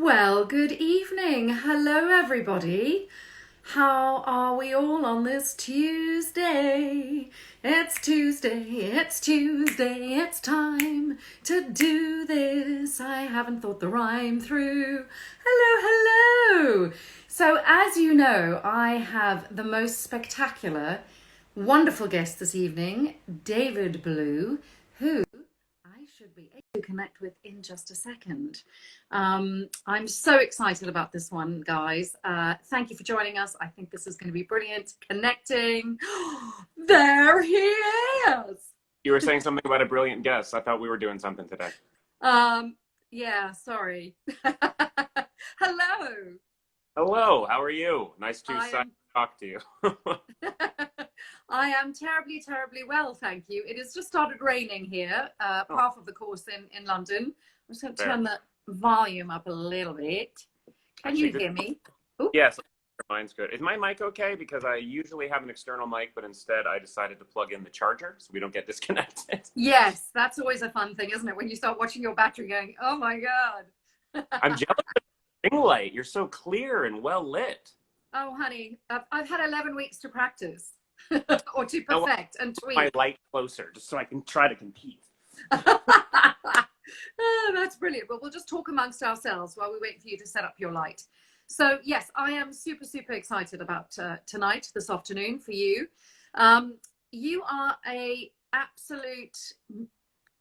Well, good evening. Hello, everybody. How are we all on this Tuesday? It's Tuesday, it's Tuesday, it's time to do this. I haven't thought the rhyme through. Hello, hello. So, as you know, I have the most spectacular, wonderful guest this evening, David Blue, who I should be able to connect with in just a second. I'm so excited about this one, guys. Thank you for joining us. I think this is going to be brilliant. Connecting. There he is. You were saying something about a brilliant guest. I thought we were doing something today. Yeah, sorry. Hello. Hello, how are you? Nice to talk to you. I am terribly, terribly well, thank you. It has just started raining here, half of the course in London. I'm just going to turn the volume up a little bit. Can you hear me? Ooh. Yes, mine's good. Is my mic okay? Because I usually have an external mic, but instead I decided to plug in the charger so we don't get disconnected. Yes, that's always a fun thing, isn't it? When you start watching your battery going, oh my God. I'm jealous of the ring light. You're so clear and well lit. Oh, honey, I've had 11 weeks to practice. Or to perfect and tweak. My light closer, just so I can try to compete. Oh, that's brilliant. Well, we'll just talk amongst ourselves while we wait for you to set up your light. So, yes, I am super, super excited about tonight, this afternoon for you. You are a absolute,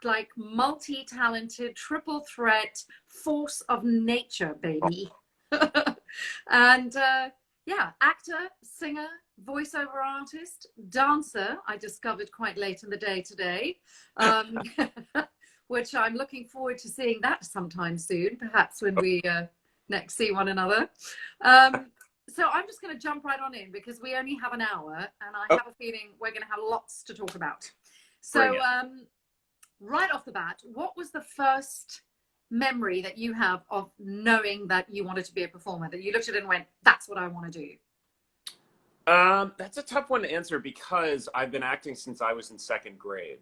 like, multi-talented, triple threat force of nature, baby. And yeah, actor, singer, voiceover artist, dancer, I discovered quite late in the day today, which I'm looking forward to seeing that sometime soon, perhaps when we next see one another. So I'm just going to jump right on in because we only have an hour and I have a feeling we're going to have lots to talk about. So right off the bat, what was the first memory that you have of knowing that you wanted to be a performer, that you looked at it and went, that's what I want to do? That's a tough one to answer because I've been acting since I was in second grade,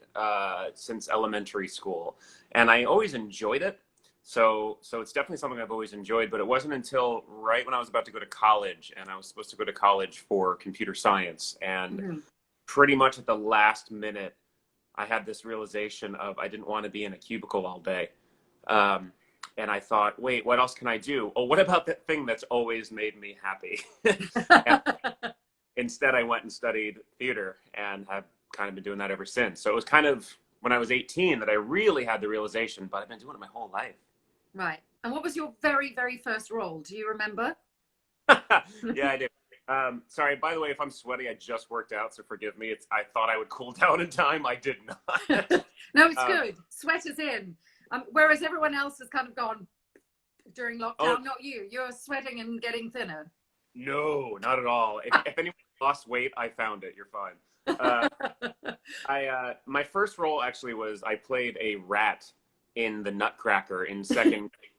since elementary school, and I always enjoyed it. So it's definitely something I've always enjoyed, but it wasn't until right when I was about to go to college, and I was supposed to go to college for computer science, and pretty much at the last minute, I had this realization of I didn't want to be in a cubicle all day. And I thought, wait, what else can I do? Oh, what about that thing that's always made me happy? Instead, I went and studied theater and have kind of been doing that ever since. So it was kind of when I was 18 that I really had the realization, but I've been doing it my whole life. Right. And what was your very, very first role? Do you remember? Yeah, I do. Sorry, by the way, if I'm sweaty, I just worked out, so forgive me. I thought I would cool down in time. I did not. No, it's good. Sweat is in. Whereas everyone else has kind of gone during lockdown. Oh. Not you. You're sweating and getting thinner. No, not at all. If anyone lost weight, I found it. You're fine. My first role actually was I played a rat in the Nutcracker in second grade.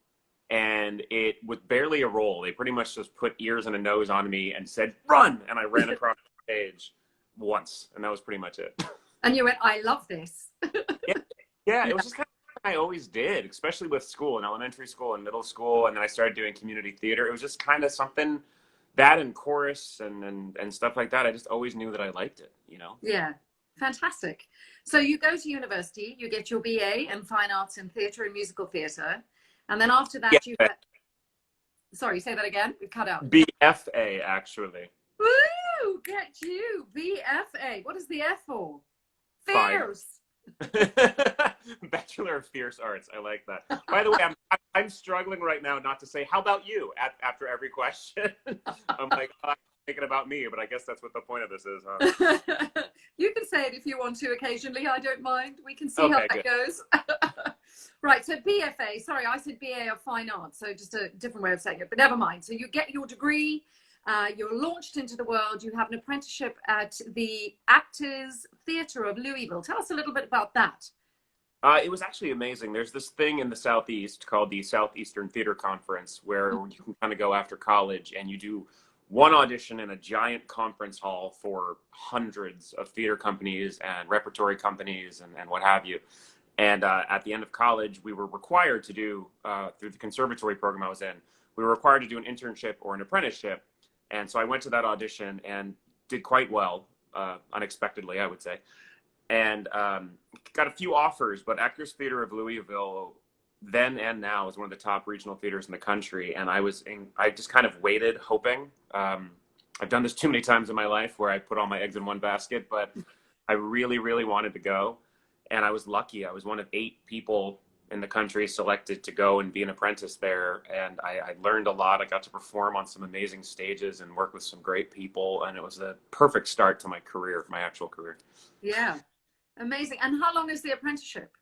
And it was barely a role. They pretty much just put ears and a nose on me and said, run! And I ran across the stage once. And that was pretty much it. And you went, I love this. Yeah, it was just kind of I always did, especially with school, in elementary school and middle school, and then I started doing community theater. It was just kind of something, that and chorus and stuff like that. I just always knew that I liked it, you know? Yeah, fantastic. So you go to university, you get your BA in Fine Arts in Theatre and Musical Theatre, and then after that you had... Sorry, say that again, we cut out. BFA, actually. Woo, get you, BFA. What is the F for? Fierce. Bachelor of Fierce Arts. I like that. By the way, I'm struggling right now not to say, how about you, after every question. I'm like, oh, I'm thinking about me, but I guess that's what the point of this is, huh? You can say it if you want to occasionally. I don't mind. We can see how that goes. Right, so BFA. Sorry, I said BA of Fine Arts, so just a different way of saying it, but never mind. So you get your degree. You're launched into the world. You have an apprenticeship at the Actors Theatre of Louisville. Tell us a little bit about that. It was actually amazing. There's this thing in the Southeast called the Southeastern Theater Conference where you can kind of go after college and you do one audition in a giant conference hall for hundreds of theater companies and repertory companies and what have you. And at the end of college, we were required to do, through the conservatory program I was in, we were required to do an internship or an apprenticeship. And so I went to that audition and did quite well, unexpectedly, I would say. And got a few offers, but Actors Theater of Louisville, then and now, is one of the top regional theaters in the country. And I just kind of waited, hoping. I've done this too many times in my life where I put all my eggs in one basket, but I really, really wanted to go. And I was lucky. I was one of 8 people in the country selected to go and be an apprentice there. And I learned a lot. I got to perform on some amazing stages and work with some great people. And it was a perfect start to my career, my actual career. Yeah. Amazing. And how long is the apprenticeship?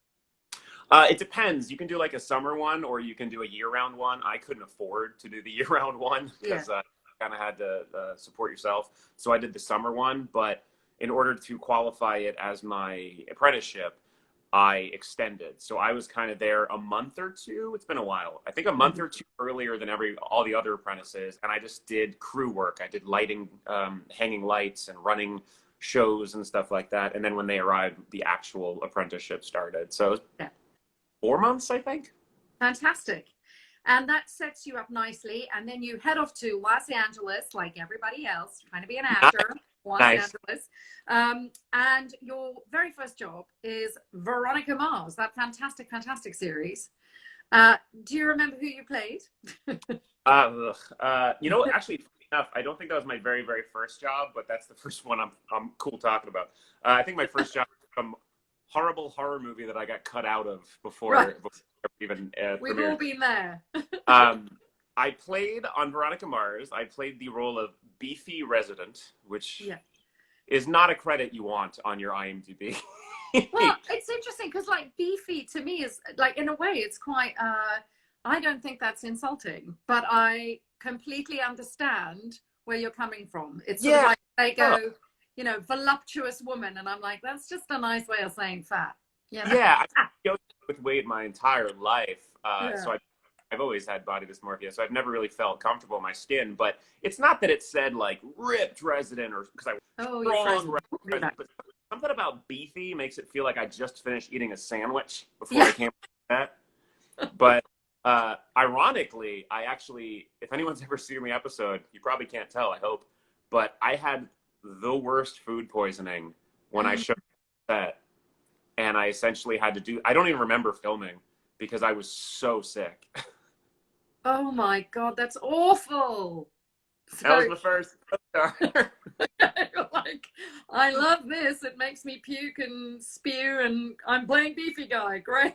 It depends. You can do like a summer one, or you can do a year-round one. I couldn't afford to do the year-round one because you kind of had to support yourself. So I did the summer one, but in order to qualify it as my apprenticeship, I extended. So I was kind of there a month or two. It's been a while. I think a month or two earlier than all the other apprentices. And I just did crew work. I did lighting, hanging lights and running shows and stuff like that. And then when they arrived, the actual apprenticeship started. So it was 4 months, I think. Fantastic. And that sets you up nicely. And then you head off to Los Angeles, like everybody else, trying to be an actor. Los Angeles. And your very first job is Veronica Mars, that fantastic, fantastic series. Do you remember who you played? You know, actually, funny enough, I don't think that was my very, very first job, but that's the first one I'm cool talking about. I think my first job was some horrible horror movie that I got cut out of before even We've premiered. all been there. I played on Veronica Mars. I played the role of Beefy Resident, which is not a credit you want on your IMDb. Well, it's interesting because like beefy to me is like, in a way, it's quite, I don't think that's insulting, but I completely understand where you're coming from. It's sort of like they go, you know, voluptuous woman. And I'm like, that's just a nice way of saying fat. You know? Yeah, I've dealt with weight my entire life. So I've always had body dysmorphia, so I've never really felt comfortable in my skin. But it's not that it said like ripped resident or because I was strong resident, but something about beefy makes it feel like I just finished eating a sandwich before I came to that. But ironically, I actually, if anyone's ever seen my episode, you probably can't tell, I hope, but I had the worst food poisoning when I showed that. And I essentially had to do, I don't even remember filming because I was so sick. Oh my God, that's awful. So, that was my first like, I love this. It makes me puke and spew, and I'm playing beefy guy. Great.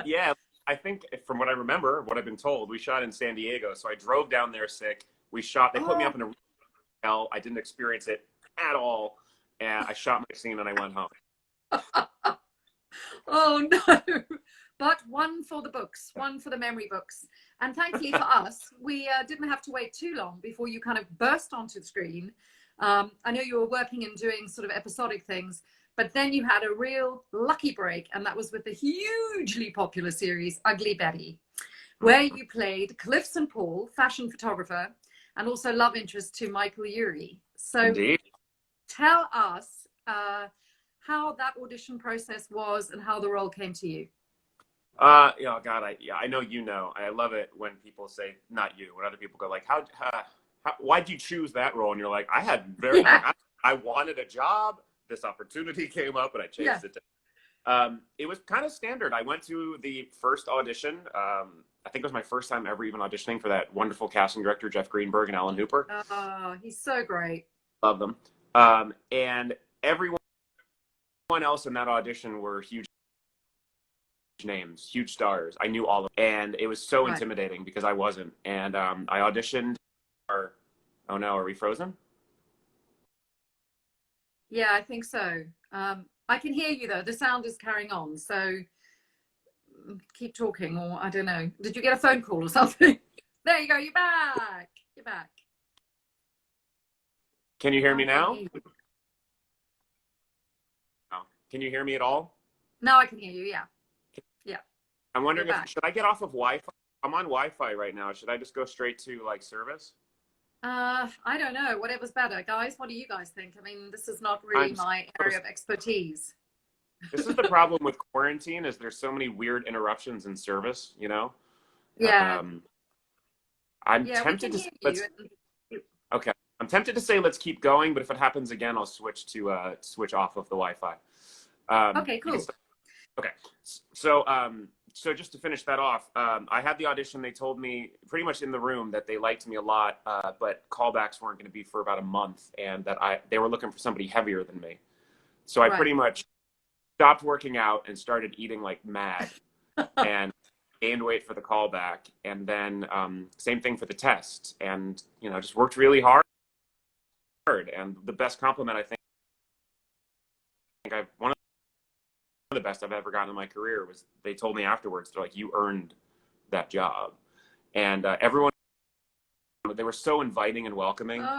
Yeah, I think from what I remember, what I've been told, we shot in San Diego. So I drove down there sick. We shot, they put me up in a hotel. I didn't experience it at all. And I shot my scene and I went home. Oh no. But one for the books, one for the memory books. And thankfully for us, we didn't have to wait too long before you kind of burst onto the screen. I know you were working and doing sort of episodic things, but then you had a real lucky break, and that was with the hugely popular series Ugly Betty, where you played Cliff St. Paul, fashion photographer, and also love interest to Michael Urie. So Indeed. Tell us how that audition process was and how the role came to you. Yeah, God, I know you know. I love it when people say, not you, when other people go like, why'd you choose that role? And you're like, I wanted a job. This opportunity came up and I chased it. It was kind of standard. I went to the first audition. I think it was my first time ever even auditioning for that wonderful casting director, Jeff Greenberg and Alan Hooper. Oh, he's so great. Love them. And everyone else in that audition were huge names, huge stars. I knew all of them. And it was so intimidating because I wasn't. And I auditioned. Oh no, are we frozen? Yeah, I think so. I can hear you though. The sound is carrying on. So keep talking, or I don't know. Did you get a phone call or something? There you go. You're back. You're back. Can you hear me now? No. Can you hear me at all? No, I can hear you. Yeah. Yeah. I'm wondering should I get off of Wi-Fi? I'm on Wi-Fi right now. Should I just go straight to like service? I don't know. Whatever's better, guys. What do you guys think? I mean, this is not really my area of expertise. This is the problem with quarantine is there's so many weird interruptions in service, you know? Yeah. Um, I'm Yeah, we tempted can to hear let's you. okay. I'm tempted to say let's keep going, but if it happens again, I'll switch to switch off of the Wi-Fi. Okay, You can cool. okay. So so just to finish that off, I had the audition. They told me pretty much in the room that they liked me a lot, but callbacks weren't going to be for about a month, and that they were looking for somebody heavier than me. So I Right. pretty much stopped working out and started eating like mad, and gained weight for the callback, and then same thing for the test, and you know just worked really hard. And the best compliment I think I've one of the best I've ever gotten in my career was they told me afterwards, they're like, you earned that job. And everyone, they were so inviting and welcoming, Do you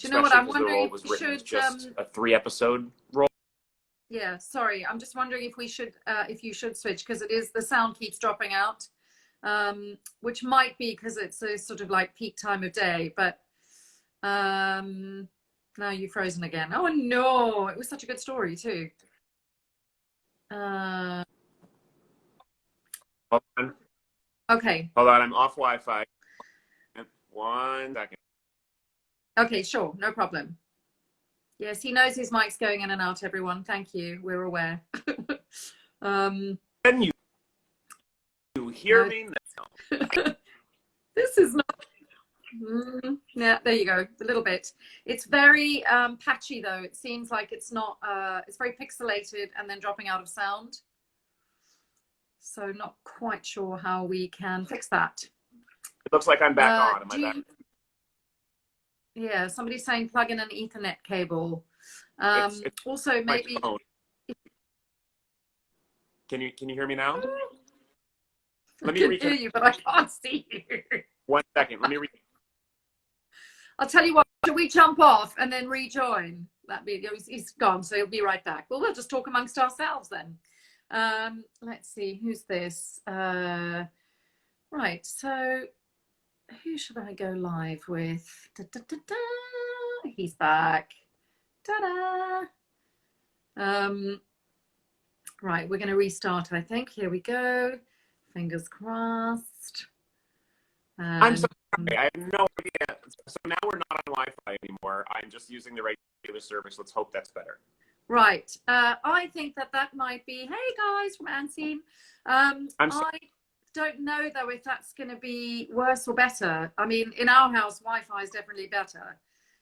know what? especially I'm because the wondering role if was we written as should. just a 3-episode role. Yeah, sorry. I'm just wondering if you should switch because it is the sound keeps dropping out, which might be because it's a sort of like peak time of day. But now you've frozen again. Oh no! It was such a good story too. Uh, Hold on, okay. hold on, I'm off Wi-Fi. 1 second. Okay, sure, no problem. Yes, he knows his mic's going in and out. Everyone, thank you. We're aware. Can you hear No, me now? this is not. Yeah, there you go. A little bit. It's very patchy though. It seems like it's not. It's very pixelated and then dropping out of sound. So not quite sure how we can fix that. It looks like I'm back on. Am I back? Yeah, somebody's saying plug in an Ethernet cable. It's Also, my maybe. phone. Can you hear me now? I can hear you, but I can't see you. 1 second. Let me I'll tell you what, should we jump off and then rejoin? He's gone, so he'll be right back. Well, we'll just talk amongst ourselves then. Let's see, who's this? Right, so who should I go live with? Da, da, da, da. He's back. Ta-da! Right, we're going to restart, I think. Here we go. Fingers crossed. I'm sorry. I have no idea. So now we're not on Wi-Fi anymore. I'm just using the regular service. Let's hope that's better. Right. I think that might be, hey guys from Unseen. I don't know though if that's going to be worse or better. I mean, in our house, Wi-Fi is definitely better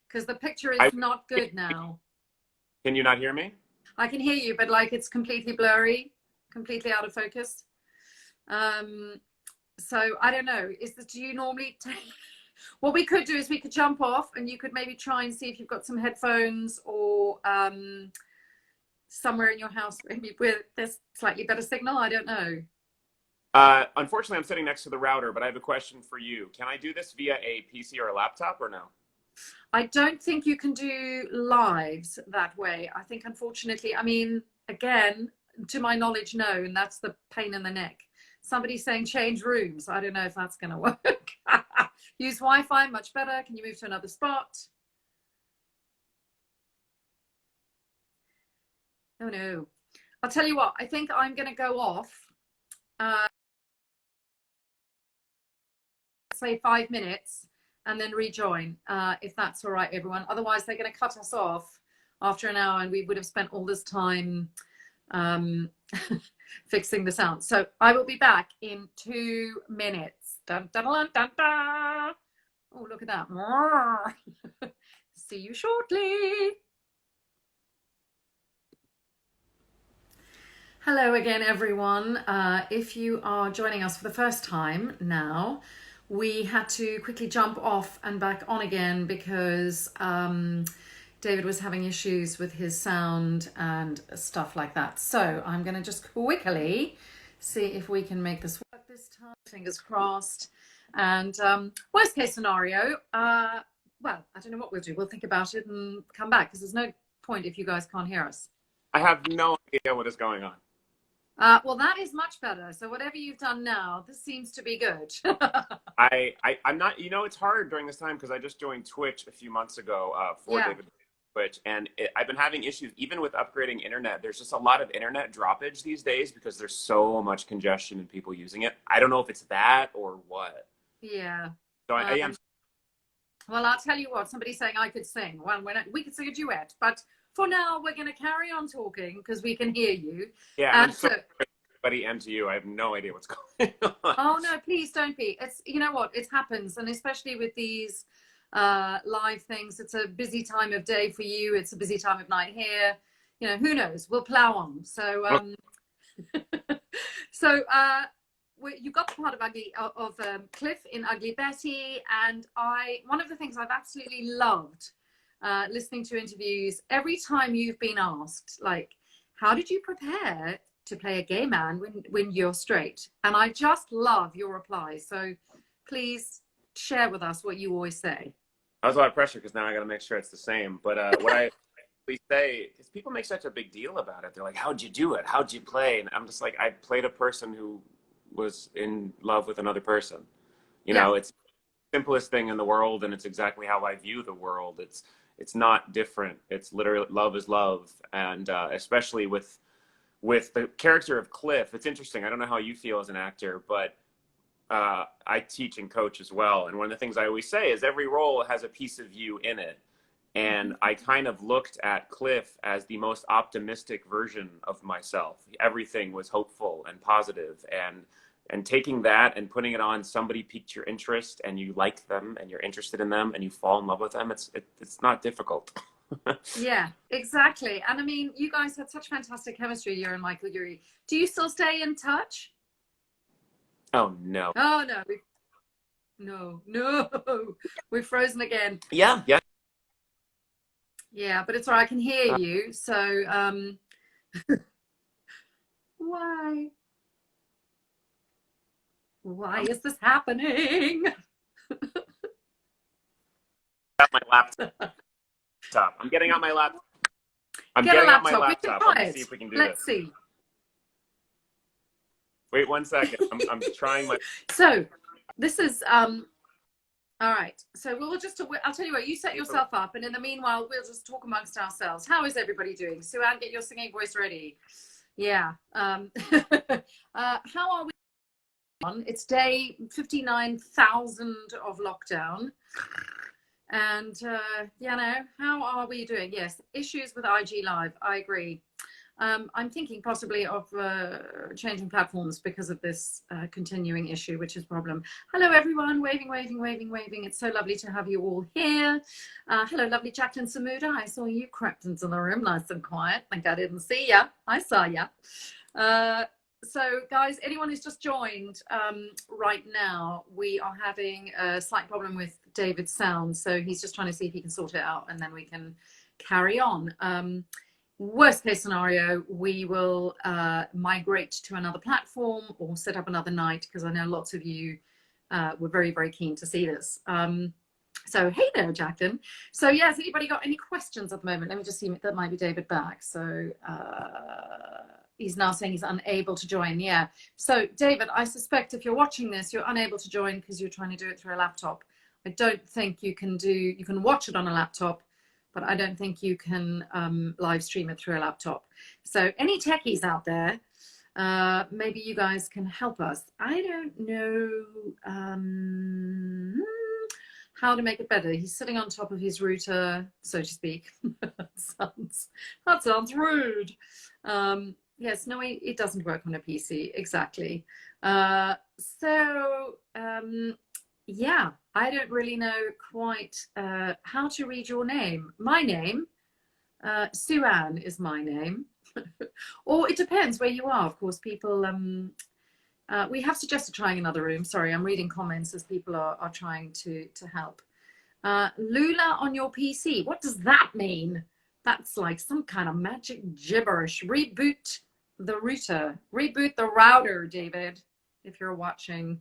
because the picture is not good now. Can you not hear me? I can hear you, but like it's completely blurry, completely out of focus. So I don't know. Do you normally take? What we could do is we could jump off and you could maybe try and see if you've got some headphones or somewhere in your house maybe with this slightly better signal. I don't know. Unfortunately, I'm sitting next to the router, but I have a question for you. Can I do this via a PC or a laptop or no? I don't think you can do lives that way. I think, unfortunately, I mean, again, to my knowledge, no, and that's the pain in the neck. Somebody's saying change rooms. I don't know if that's going to work. Use Wi-Fi, much better. Can you move to another spot? Oh no. I'll tell you what, I think I'm going to go off. Say 5 minutes and then rejoin, if that's all right, everyone. Otherwise, they're going to cut us off after an hour and we would have spent all this time fixing the sound. So I will be back in 2 minutes. Dun, dun, dun, dun, dun. Oh, look at that. See you shortly. Hello again, everyone. If you are joining us for the first time now, we had to quickly jump off and back on again because David was having issues with his sound and stuff like that. So I'm going to just quickly see if we can make this work this time. Fingers crossed. And worst case scenario, well, I don't know what we'll do. We'll think about it and come back because there's no point if you guys can't hear us. I have no idea what is going on. Well, that is much better. So whatever you've done now, this seems to be good. I'm not, it's hard during this time because I just joined Twitch a few months ago for David. Twitch, and I've been having issues even with upgrading internet. There's just a lot of internet droppage these days because there's so much congestion and people using it. I don't know if it's that or what. Yeah. So I am. Well, I'll tell you what, somebody's saying I could sing. Well, we could sing a duet, but for now, we're going to carry on talking because we can hear you. Yeah, and I'm sorry, everybody, and to you. I have no idea what's going on. Oh, no, please don't be. It's, you know what, it happens. And especially with these live things, it's a busy time of day for you. It's a busy time of night here. You know, who knows? We'll plow on. So, you got the part of Cliff in Ugly Betty, and one of the things I've absolutely loved listening to interviews, every time you've been asked, like, how did you prepare to play a gay man when you're straight? And I just love your replies. So please share with us what you always say. That was a lot of pressure because now I got to make sure it's the same. But what I say is people make such a big deal about it. They're like, how'd you do it? How'd you play? And I'm just like, I played a person who was in love with another person. You know, it's the simplest thing in the world, and it's exactly how I view the world. It's not different. It's literally love is love. And especially with the character of Cliff, it's interesting. I don't know how you feel as an actor, but I teach and coach as well. And one of the things I always say is every role has a piece of you in it. And I kind of looked at Cliff as the most optimistic version of myself. Everything was hopeful and positive, and taking that and putting it on somebody piqued your interest and you like them and you're interested in them and you fall in love with them. It's not difficult. Yeah, exactly. And I mean, you guys had such fantastic chemistry, you and Michael Urie. Do you still stay in touch? Oh, no. Oh, no. No. We've frozen again. Yeah. Yeah, but it's all right. I can hear you. So, why is this happening? Got my laptop. I'm getting out my laptop. Let's see if we can do this. Let's see. Wait 1 second. I'm trying my. So, this is all right. So I'll tell you what. You set yourself up, and in the meanwhile, we'll just talk amongst ourselves. How is everybody doing? Suanne, get your singing voice ready. Yeah. How are we? It's day 59,000 of lockdown. And, how are we doing? Yes, issues with IG Live. I agree. I'm thinking possibly of changing platforms because of this continuing issue, which is a problem. Hello, everyone. Waving. It's so lovely to have you all here. Hello, lovely Jacqueline Samuda. I saw you crept into the room nice and quiet. Think I didn't see ya. I saw ya. So, guys, anyone who's just joined right now, we are having a slight problem with David's sound. So he's just trying to see if he can sort it out, and then we can carry on. Worst case scenario, we will migrate to another platform or set up another night, because I know lots of you were very, very keen to see this. So, hey there, Jacqueline. So, yes, anybody got any questions at the moment? Let me just see, that might be David back. So, he's now saying he's unable to join. Yeah. So, David, I suspect if you're watching this, you're unable to join because you're trying to do it through a laptop. I don't think you can watch it on a laptop, but I don't think you can live stream it through a laptop. So any techies out there, maybe you guys can help us. I don't know how to make it better. He's sitting on top of his router, so to speak. that sounds rude. Yes, no, it doesn't work on a PC, exactly. Yeah, I don't really know quite how to read your name. My name, Suanne is my name. Or it depends where you are. Of course, people, we have suggested trying another room. Sorry, I'm reading comments as people are trying to help. Lula on your PC, what does that mean? That's like some kind of magic gibberish. Reboot the router, David, if you're watching.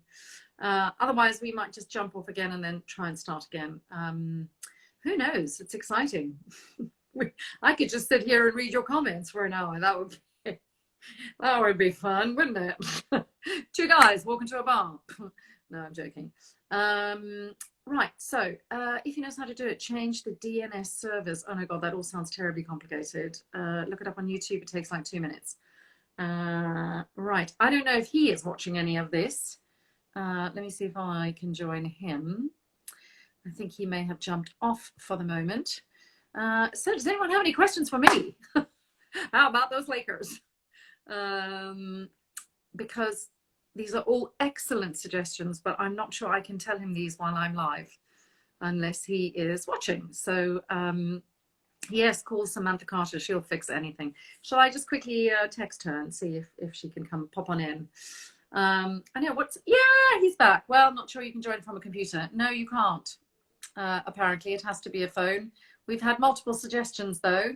Otherwise, we might just jump off again and then try and start again. Who knows? It's exciting. I could just sit here and read your comments for an hour. That would be That would be fun, wouldn't it? Two guys walk into a bar. No, I'm joking. Right, so if he knows how to do it, change the DNS servers. Oh my God, that all sounds terribly complicated. Look it up on YouTube. It takes like 2 minutes. Right, I don't know if he is watching any of this. Let me see if I can join him. I think he may have jumped off for the moment. So does anyone have any questions for me? How about those Lakers? Because these are all excellent suggestions, but I'm not sure I can tell him these while I'm live unless he is watching. So yes, call Samantha Carter. She'll fix anything. Shall I just quickly text her and see if she can come pop on in? I know yeah, he's back. Well, I'm not sure you can join from a computer. No, you can't. Apparently it has to be a phone. We've had multiple suggestions though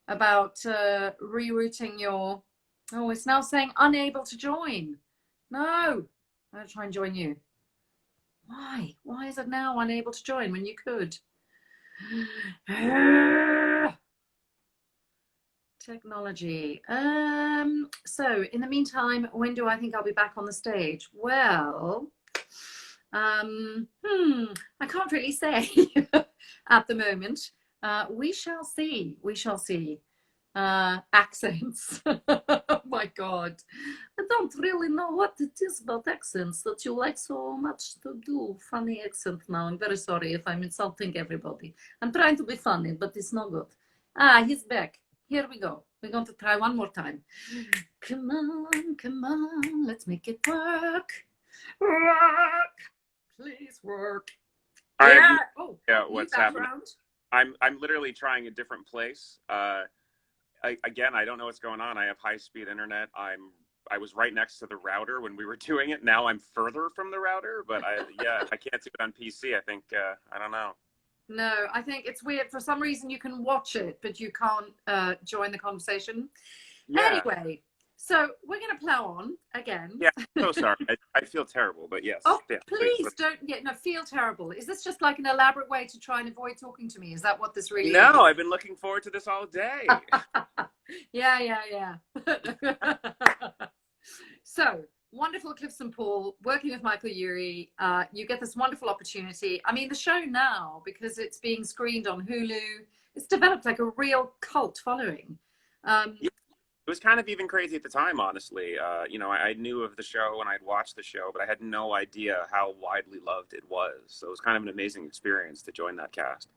about rerouting your, oh, it's now saying unable to join. No, I'm going to try and join you. Why is it now unable to join when you could? Technology. So in the meantime, when do I think I'll be back on the stage? Well, I can't really say at the moment. We shall see. We shall see. Accents. Oh my God. I don't really know what it is about accents that you like so much to do. Funny accent now. I'm very sorry if I'm insulting everybody. I'm trying to be funny, but it's not good. He's back. Here we go. We're going to try one more time. Come on. Let's make it work. Work. Please work. Yeah. Yeah, what's happening? I'm literally trying a different place. Again, I don't know what's going on. I have high-speed internet. I was right next to the router when we were doing it. Now I'm further from the router, but I can't do it on PC. I think I don't know. No, I think it's weird. For some reason, you can watch it, but you can't join the conversation. Yeah. Anyway, so we're going to plow on again. Yeah, so sorry. I feel terrible, but yes. Oh, yeah, please don't feel terrible. Is this just like an elaborate way to try and avoid talking to me? Is that what this really is? No, I've been looking forward to this all day. Yeah. So, wonderful Cliff St. Paul, working with Michael Urie. You get this wonderful opportunity. I mean, the show now, because it's being screened on Hulu, it's developed like a real cult following. It was kind of even crazy at the time, honestly. I knew of the show and I'd watched the show, but I had no idea how widely loved it was. So it was kind of an amazing experience to join that cast.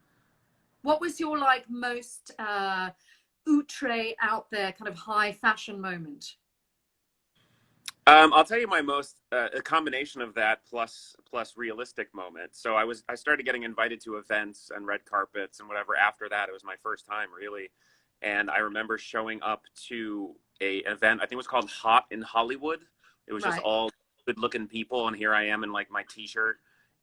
What was your most outre out there kind of high fashion moment? I'll tell you my most a combination of that plus realistic moment. So I started getting invited to events and red carpets and whatever. After that, it was my first time really. And I remember showing up to a event, I think it was called Hot in Hollywood. It was just all good looking people. And here I am in like my t-shirt.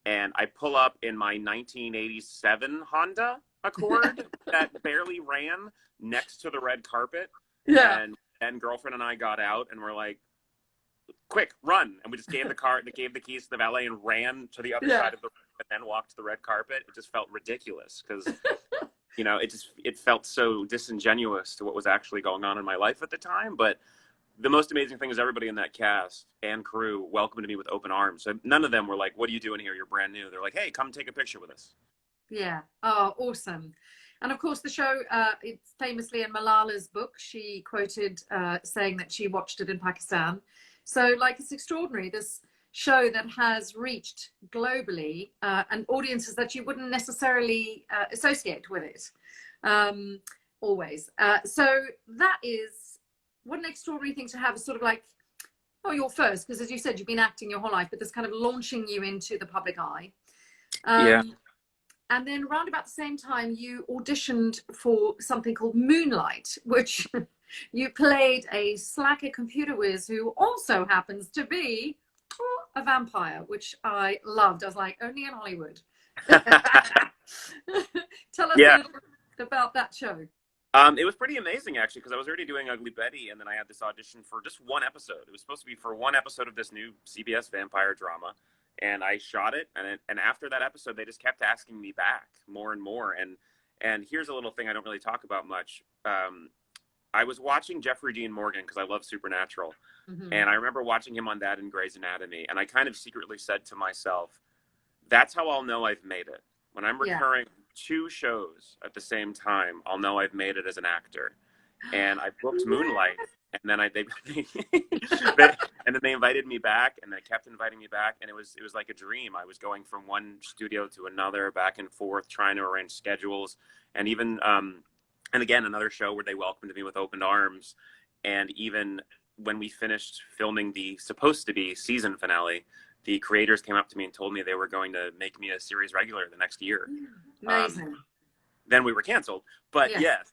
And I pull up in my 1987 Honda Accord that barely ran next to the red carpet. Yeah. And girlfriend and I got out and we're like, quick, run. And we just gave the keys to the valet and ran to the other side of the room and then walked to the red carpet. It just felt ridiculous because it felt so disingenuous to what was actually going on in my life at the time. But the most amazing thing is everybody in that cast and crew welcomed me with open arms. So none of them were like, what are you doing here? You're brand new. They're like, hey, come take a picture with us. Yeah. Oh, awesome. And of course, the show, it's famously in Malala's book, she quoted saying that she watched it in Pakistan. So it's extraordinary, this show that has reached globally and audiences that you wouldn't necessarily associate with it always. So that is, what an extraordinary thing to have, sort of like, your first, because as you said, you've been acting your whole life, but this kind of launching you into the public eye. And then around about the same time, you auditioned for something called Moonlight, which you played a slacker computer whiz who also happens to be a vampire, which I loved. I was like, only in Hollywood. Tell us a little bit about that show. It was pretty amazing, actually, because I was already doing Ugly Betty, and then I had this audition for just one episode. It was supposed to be for one episode of this new CBS vampire drama. And I shot it, and after that episode, they just kept asking me back more and more. And here's a little thing I don't really talk about much. I was watching Jeffrey Dean Morgan because I love Supernatural. Hmm. And I remember watching him on that in Grey's Anatomy. And I kind of secretly said to myself, that's how I'll know I've made it. When I'm Yeah. recurring 2 shows at the same time, I'll know I've made it as an actor. And I booked Moonlight, and then and then they invited me back, and they kept inviting me back, and it was like a dream. I was going from one studio to another, back and forth, trying to arrange schedules, and even and again another show where they welcomed me with open arms. And even when we finished filming the supposed to be season finale, the creators came up to me and told me they were going to make me a series regular the next year. Amazing. Then we were canceled, but Yeah. yes,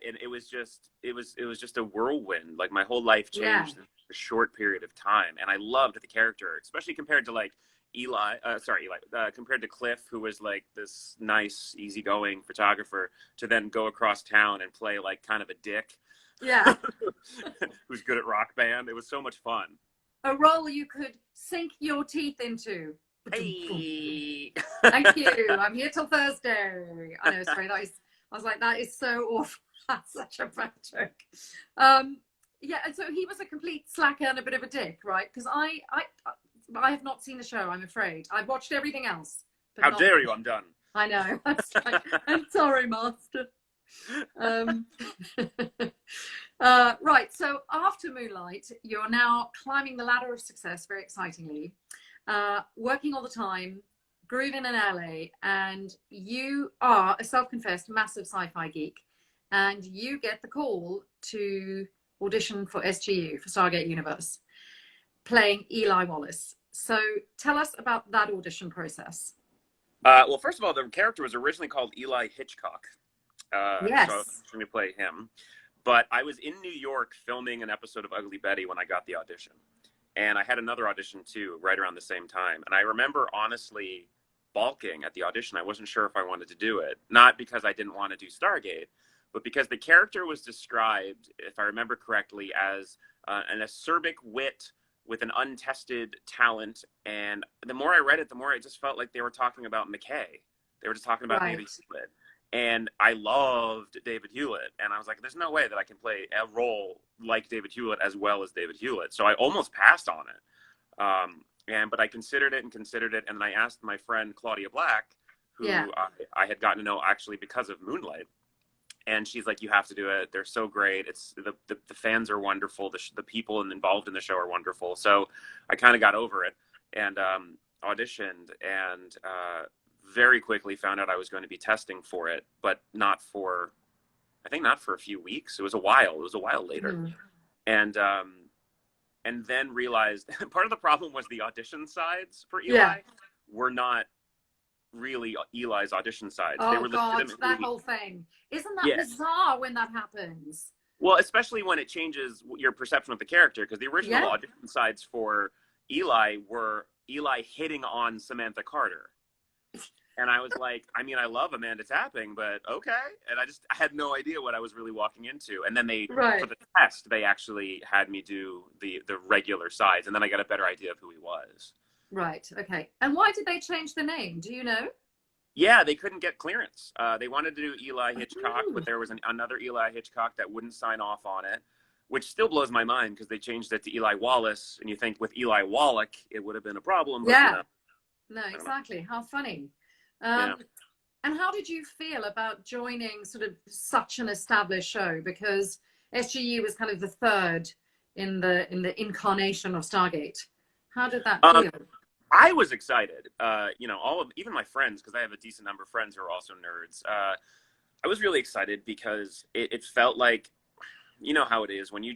and it was just a whirlwind. Like my whole life Yeah. changed in a short period of time, and I loved the character, especially compared to like compared to Cliff, who was like this nice, easygoing photographer, to then go across town and play like kind of a dick, Yeah. who's good at Rock Band. It was so much fun. A role you could sink your teeth into. Hey. Thank you. I'm here till Thursday. I know, sorry, I was like, that is so awful. That's such a bad joke. Yeah, and so he was a complete slacker and a bit of a dick, right? Because I have not seen the show, I'm afraid. I've watched everything else. But How not... dare you? I'm done. I know. I'm sorry, Master. Right, so after Moonlight, you're now climbing the ladder of success, very excitingly, working all the time, grooving in LA, and you are a self-confessed massive sci-fi geek, and you get the call to audition for SGU, for Stargate Universe, playing Eli Wallace. So tell us about that audition process. Well, first of all, the character was originally called Eli Hitchcock. Yes. So I was going to play him. But I was in New York filming an episode of Ugly Betty when I got the audition. And I had another audition too, right around the same time. And I remember honestly balking at the audition. I wasn't sure if I wanted to do it. Not because I didn't want to do Stargate, but because the character was described, if I remember correctly, as an acerbic wit with an untested talent. And the more I read it, the more it just felt like they were talking about McKay. They were just talking about David Hewlett. And I loved David Hewlett. And I was like, there's no way that I can play a role like David Hewlett as well as David Hewlett. So I almost passed on it. But I considered it. And then I asked my friend Claudia Black, who I had gotten to know actually because of Moonlight. And she's like, you have to do it. They're so great. It's the fans are wonderful. The people involved in the show are wonderful. So I kind of got over it and auditioned and very quickly found out I was going to be testing for it, but not for a few weeks. It was a while later. Mm. And then realized part of the problem was the audition sides for Eli were not really Eli's audition sides. Oh, they were God, that whole thing. Isn't that bizarre when that happens? Well, especially when it changes your perception of the character, because the original audition sides for Eli were Eli hitting on Samantha Carter. And I was like, I mean, I love Amanda Tapping, but okay. And I had no idea what I was really walking into. And then for the test, they actually had me do the regular sides. And then I got a better idea of who he was. Right. Okay. And why did they change the name? Do you know? Yeah, they couldn't get clearance. They wanted to do Eli Hitchcock, but there was another Eli Hitchcock that wouldn't sign off on it, which still blows my mind because they changed it to Eli Wallace. And you think with Eli Wallach, it would have been a problem. But, No, exactly. How funny. And how did you feel about joining sort of such an established show? Because SGU was kind of the third in the incarnation of Stargate. How did that feel? I was excited. Even my friends, because I have a decent number of friends who are also nerds. I was really excited because it felt like, you know how it is when you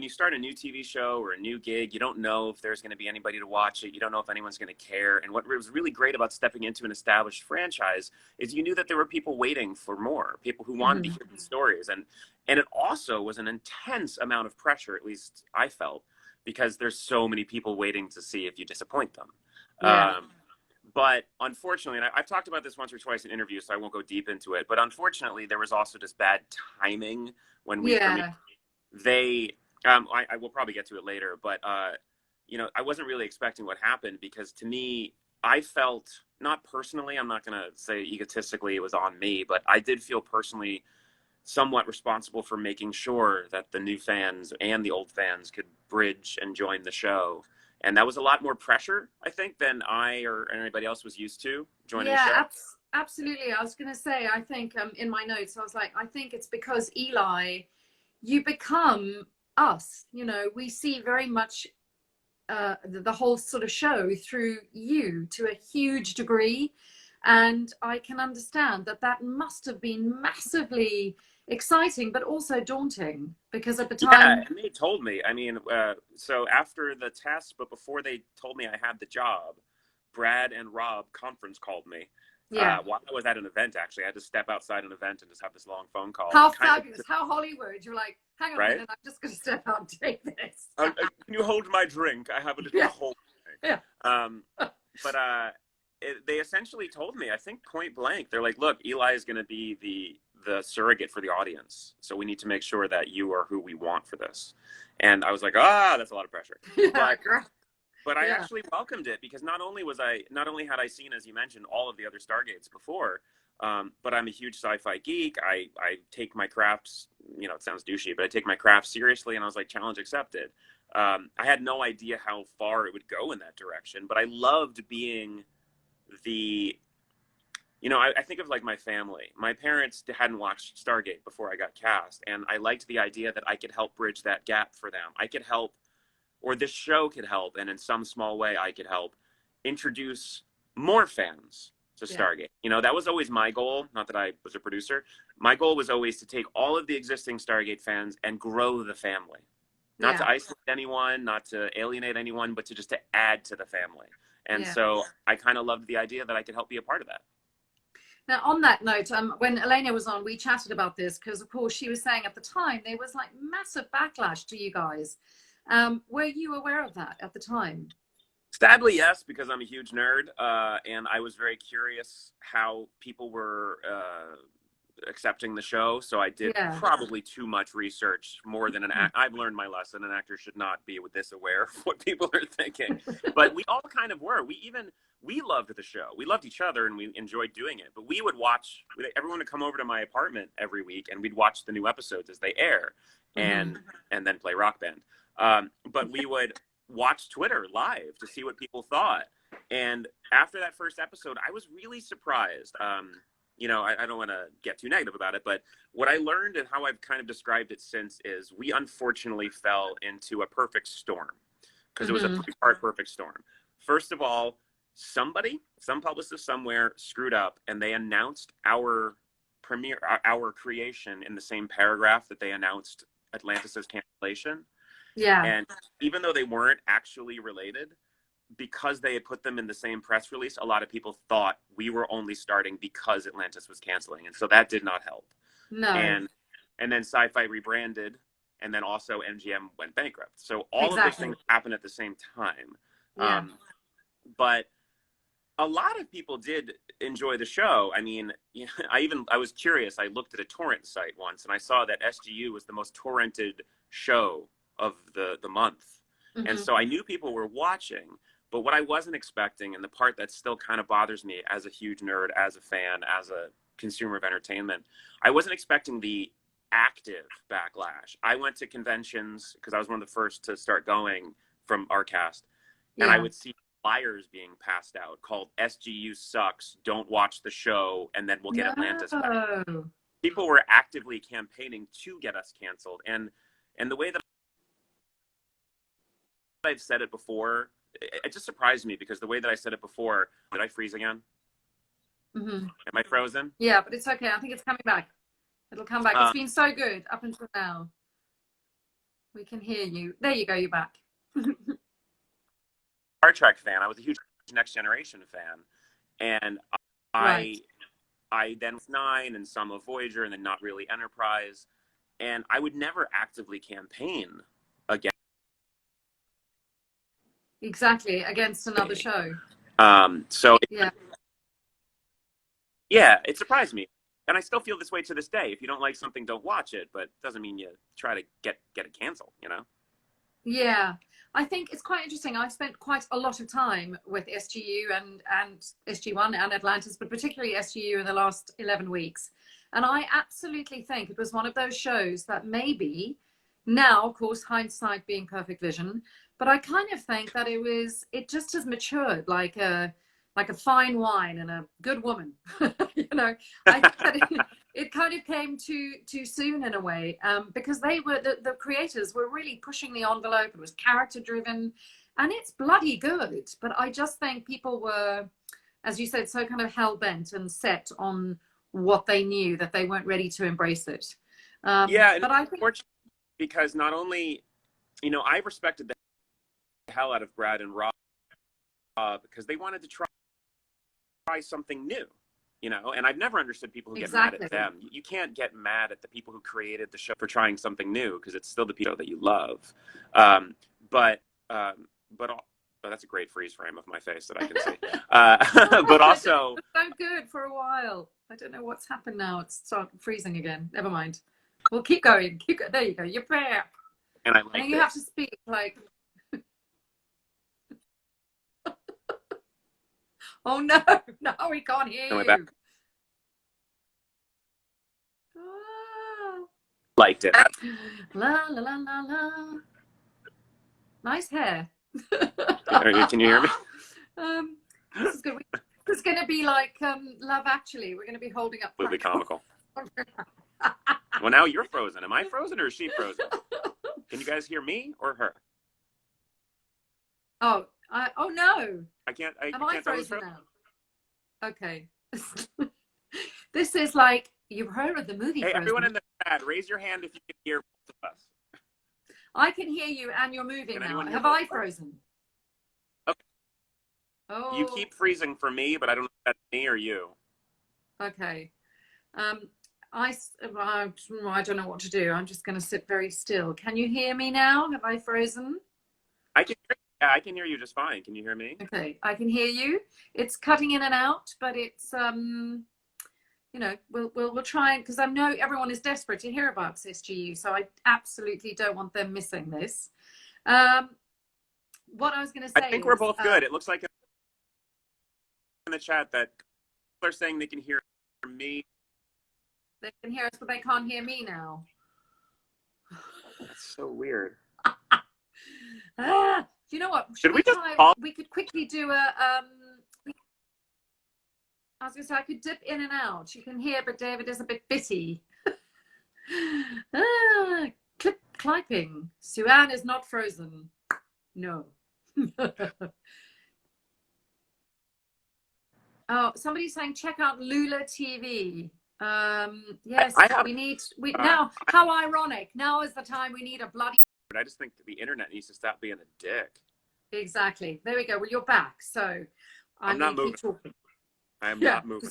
start a new TV show or a new gig, you don't know if there's going to be anybody to watch it. You don't know if anyone's going to care. And what was really great about stepping into an established franchise is you knew that there were people waiting for more, people who wanted to hear these stories. And it also was an intense amount of pressure, at least I felt, because there's so many people waiting to see if you disappoint them. But unfortunately, and I've talked about this once or twice in interviews, so I won't go deep into it. But unfortunately, there was also just bad timing when we premiered. I will probably get to it later, but I wasn't really expecting what happened because to me, I felt, not personally, I'm not going to say egotistically it was on me, but I did feel personally somewhat responsible for making sure that the new fans and the old fans could bridge and join the show. And that was a lot more pressure, I think, than I or anybody else was used to joining a Yeah, show. absolutely. I was going to say, I think in my notes, I was like, I think it's because Eli, you become us. You know, we see very much the whole sort of show through you to a huge degree. And I can understand that that must have been massively exciting, but also daunting because at the Yeah, time, and they told me. I mean, so after the test, but before they told me I had the job, Brad and Rob conference called me yeah. while I was at an event. Actually, I had to step outside an event and just have this long phone call. How Kind of fabulous, how Hollywood. You're like, hang on a right. minute, I'm just going to step out and take this. Can you hold my drink? I have a little Yeah, hole. yeah. But they essentially told me, I think point blank, they're like, look, Eli is going to be the surrogate for the audience, so we need to make sure that you are who we want for this. And I was like, that's a lot of pressure. Yeah, But I yeah. actually welcomed it because not only had I seen, as you mentioned, all of the other Stargates before, but I'm a huge sci-fi geek. I take my crafts, it sounds douchey, but I take my craft seriously, and I was like, challenge accepted. I had no idea how far it would go in that direction, but I loved being the I think of like my family. My parents hadn't watched Stargate before I got cast, and I liked the idea that I could help bridge that gap for them. I could help, or this show could help, and in some small way I could help introduce more fans to Yeah, Stargate. That was always my goal. Not that I was a producer. My goal was always to take all of the existing Stargate fans and grow the family. Not to yeah, isolate anyone, not to alienate anyone, but to add to the family. And yeah. so I kind of loved the idea that I could help be a part of that. Now, on that note, when Elena was on, we chatted about this because, of course, she was saying at the time there was like massive backlash to you guys. Were you aware of that at the time? Sadly, yes, because I'm a huge nerd, and I was very curious how people were accepting the show. So I did Yeah. probably too much research, more than I've learned my lesson. An actor should not be with this aware of what people are thinking, but we all kind of were. We loved the show. We loved each other, and we enjoyed doing it. But we would watch. Everyone would come over to my apartment every week, and we'd watch the new episodes as they air, and then play Rock Band. But we would watch Twitter live to see what people thought. And after that first episode, I was really surprised. I don't want to get too negative about it, but what I learned and how I've kind of described it since is we unfortunately fell into a perfect storm, because it was a three-part perfect storm. First of all, some publicist somewhere screwed up, and they announced our creation in the same paragraph that they announced Atlantis's cancellation. Yeah. And even though they weren't actually related, because they had put them in the same press release, a lot of people thought we were only starting because Atlantis was canceling. And so that did not help. No. And then Sci-Fi rebranded, and then also MGM went bankrupt. So all of those things happened at the same time. Yeah. But a lot of people did enjoy the show. I mean, I was curious. I looked at a torrent site once, and I saw that SGU was the most torrented show of the month. And so I knew people were watching, but what I wasn't expecting, and the part that still kind of bothers me as a huge nerd, as a fan, as a consumer of entertainment, I wasn't expecting the active backlash. I went to conventions because I was one of the first to start going from our cast, and I would see flyers being passed out called SGU sucks, don't watch the show, and then we'll get Atlantis back. People were actively campaigning to get us canceled. And the way that I've said it before, it just surprised me, because the way that I said it before, did I freeze again? Am I frozen? Yeah, but it's okay. I think it's coming back. It'll come back. It's been so good up until now. We can hear you. There you go. You're back. Star Trek fan. I was a huge Next Generation fan, and I then was 9 and some of Voyager, and then not really Enterprise, and I would never actively campaign against. Exactly, against another show. Yeah, it surprised me, and I still feel this way to this day. If you don't like something, don't watch it, but it doesn't mean you try to get it canceled. Yeah, I think it's quite interesting. I've spent quite a lot of time with SGU and SG1 and Atlantis, but particularly SGU in the last 11 weeks. And I absolutely think it was one of those shows that maybe now, of course, hindsight being perfect vision, but I kind of think that it just has matured like a fine wine and a good woman. You know, I think that it kind of came too soon in a way, because the creators were really pushing the envelope. It was character driven, and it's bloody good. But I just think people were, as you said, so kind of hell bent and set on what they knew that they weren't ready to embrace it. Yeah, and But I think because not only, you know, I respected the hell out of Brad and Rob because they wanted to try something new, you know, and I've never understood people who get mad at them. You can't get mad at the people who created the show for trying something new, because it's still the people that you love. But that's a great freeze frame of my face that I can see. But also, it was so good for a while. I don't know what's happened now. It's started freezing again. Never mind. We'll keep going. There you go. You're back. And I like and you have to speak like. Oh no! No, we can't hear you. Back? Liked it. La la la la la. Nice hair. Can you hear me? This is good. It's going to be like Love Actually. We're going to be holding up. It'll be comical. Well, now you're frozen. Am I frozen or is she frozen? Can you guys hear me or her? Oh no! I can't. Am I frozen now? Okay. This is like you've heard of the movie. Hey, Frozen. everyone in the chat, raise your hand if you can hear both of us. I can hear you, and you're moving now. Have I frozen? Okay. Oh. You keep freezing for me, but I don't know if that's me or you. Okay. I don't know what to do. I'm just going to sit very still. Can you hear me now? Have I frozen? I can hear you. Yeah, I can hear you just fine. Can you hear me? Okay, I can hear you. It's cutting in and out, but it's you know, we'll try, because I know everyone is desperate to hear about CISGU, so I absolutely don't want them missing this. What I was going to say, I think we're both good. It looks like in the chat that people are saying they can hear me. They can hear us, but they can't hear me now. That's so weird. You know what? Should we just we could quickly do a I was going to say I could dip in and out. You can hear, but David is a bit bitty. Clipping. Suanne is not frozen. No. Oh, somebody's saying check out Lula TV. Yes, now. How ironic! Now is the time we need a bloody. I just think the internet needs to stop being a dick. Exactly. There we go. Well, you're back, so I'm not moving. Keep talking. I am not moving.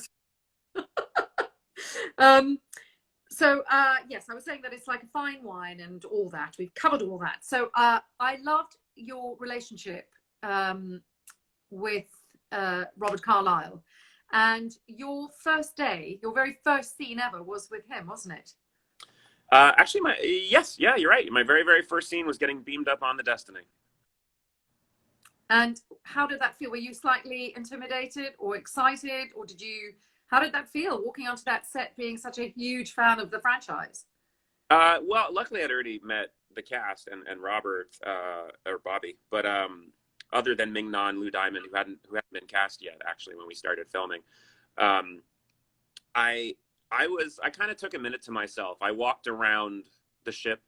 So yes, I was saying that it's like a fine wine and all that. We've covered all that. So I loved your relationship with Robert Carlyle, and your first day, your very first scene ever was with him, wasn't it? Actually, you're right. My very, very first scene was getting beamed up on the Destiny. And how did that feel? Were you slightly intimidated or excited, or how did that feel walking onto that set, being such a huge fan of the franchise? Well, luckily I'd already met the cast and Robert or Bobby, but other than Ming Na and Lou Diamond, who hadn't been cast yet, actually, when we started filming, I kind of took a minute to myself. I walked around the ship,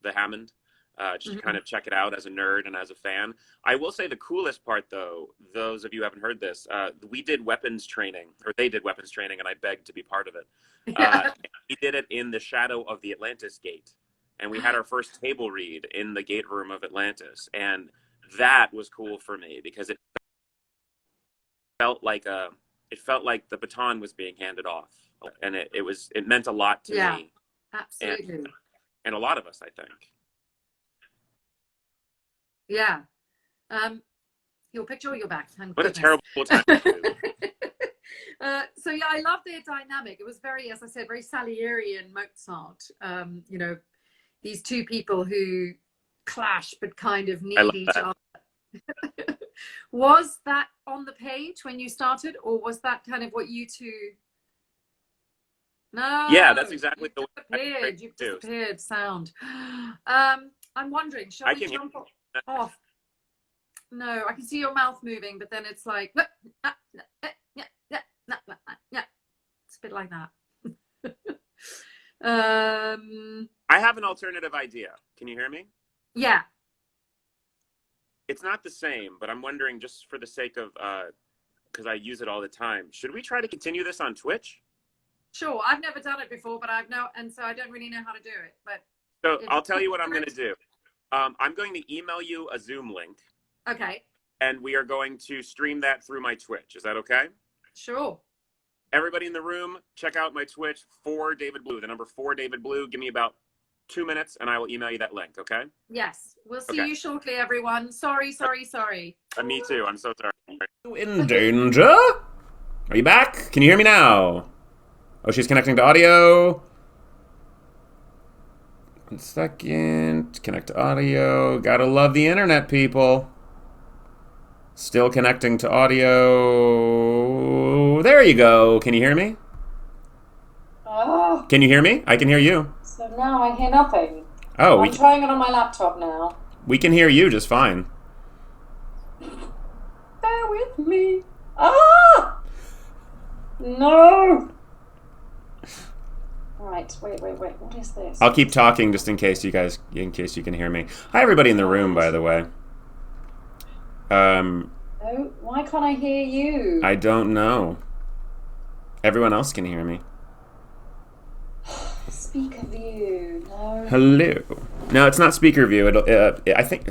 the Hammond, just to kind of check it out as a nerd and as a fan. I will say the coolest part, though, those of you who haven't heard this, we did weapons training, or they did weapons training, and I begged to be part of it. We did it in the shadow of the Atlantis Gate, and we had our first table read in the gate room of Atlantis, and that was cool for me because it felt like the baton was being handed off, and it meant a lot to me. Absolutely. And a lot of us, I think. Yeah. Your picture or your back? What a terrible time. So yeah, I love their dynamic. It was very, as I said, very Salieri and Mozart. You know, these two people who clash but kind of need each other. Was that on the page when you started, or was that kind of what you two? Yeah, No, that's exactly you've the way I pray disappeared. You've too. disappeared. Sound. I'm wondering, shall I we can hear jump you. off? No, I can see your mouth moving, but then it's like, it's a bit like that. I have an alternative idea. Can you hear me? Yeah, It's not the same, but I'm wondering, just for the sake of, because I use it all the time, should we try to continue this on Twitch? sure. I've never done it before, but and so I don't really know how to do it. But So if I'll tell you what I'm going to it, do. I'm going to email you a Zoom link, okay, and we are going to stream that through my Twitch. Is that okay? sure. Everybody in the room, check out my Twitch for David Blue, the number 4 David Blue. Give me about 2 minutes, and I will email you that link, okay? Yes, we'll see Okay. you shortly, everyone. Sorry. Me too. I'm so sorry. In danger? Are you back? Can you hear me now? Oh, she's connecting to audio. 1 second. Connect to audio. Gotta love the internet, people. Still connecting to audio. There you go. Can you hear me? Oh, Can you hear me? I can hear you. so now I hear nothing. Oh, I'm trying it on my laptop now. we can hear you just fine. Bear with me. Ah! No! Right, wait. What is this? I'll keep talking just in case you can hear me. Hi, everybody in the room, by the way. Oh, why can't I hear you? I don't know. Everyone else can hear me. Speaker view. No. Hello. No, it's not speaker view. I think.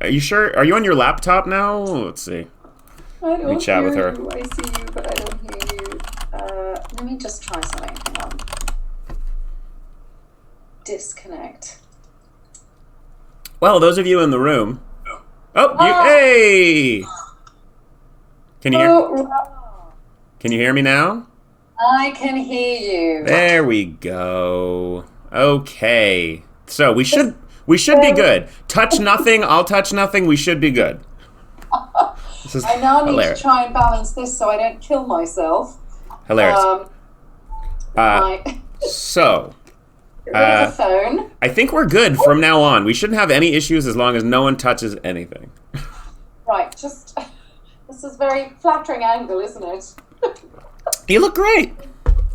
Are you sure? Are you on your laptop now? Let's see. I don't chat hear with her. you. I see you, but I don't hear you. Let me just try something. Hang on. Disconnect. Well, those of you in the room. Oh, Ah! hey! Can you hear? Oh, Can you hear me now? I can hear you. There we go. Okay. So we should be good. Touch nothing. I'll touch nothing. We should be good. This is I now need hilarious. to try and balance this so I don't kill myself. Hilarious. Right. So. Get rid of the phone. I think we're good from now on. We shouldn't have any issues as long as no one touches anything. Right, just this is very flattering angle, isn't it? You look great.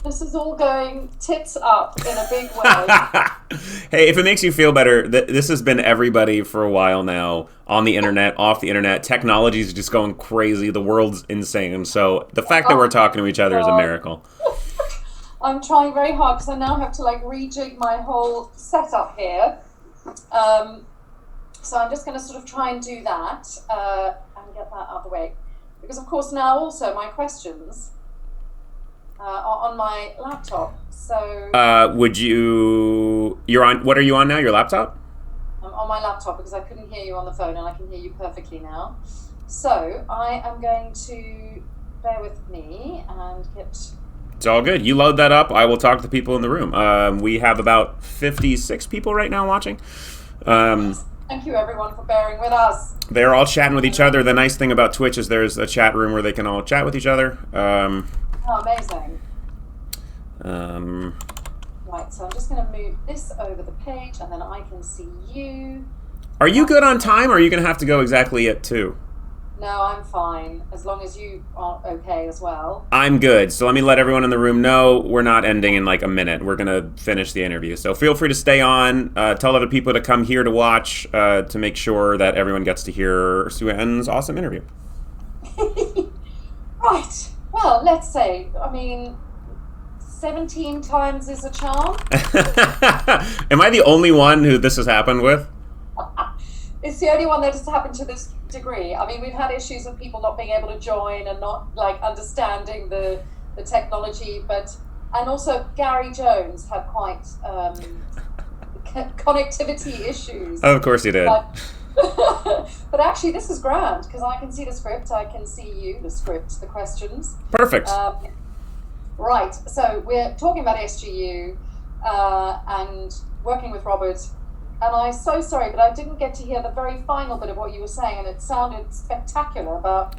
This is all going tits up in a big way. Hey, if it makes you feel better, this has been everybody for a while now, on the internet, off the internet. Technology is just going crazy. The world's insane. So the fact that we're talking to each other is a miracle. I'm trying very hard because I now have to like rejig my whole setup here. So I'm just going to sort of try and do that and get that out of the way. Because of course now also my questions are on my laptop. So what are you on now? Your laptop? I'm on my laptop because I couldn't hear you on the phone and I can hear you perfectly now. So I am going to bear with me and get... It's all good. You load that up. I will talk to the people in the room. We have about 56 people right now watching. Thank you everyone for bearing with us. They're all chatting with each other. The nice thing about Twitch is there's a chat room where they can all chat with each other. Oh, amazing. Right, so I'm just going to move this over the page and then I can see you. Are you good on time, or are you going to have to go exactly at 2? No, I'm fine, as long as you are okay as well. I'm good. So let me let everyone in the room know we're not ending in like a minute. We're going to finish the interview. So feel free to stay on. Tell other people to come here to watch to make sure that everyone gets to hear Suanne's awesome interview. Right. Well, let's say, 17 times is a charm. Am I the only one who this has happened with? It's the only one that has happened to this degree. We've had issues of people not being able to join and not like understanding the technology, and also Gary Jones had quite connectivity issues. Oh, of course he did. But actually, this is grand because I can see the script, I can see you, the script, the questions. Perfect. Right, so we're talking about SGU and working with Robert. And I'm so sorry, but I didn't get to hear the very final bit of what you were saying, and it sounded spectacular about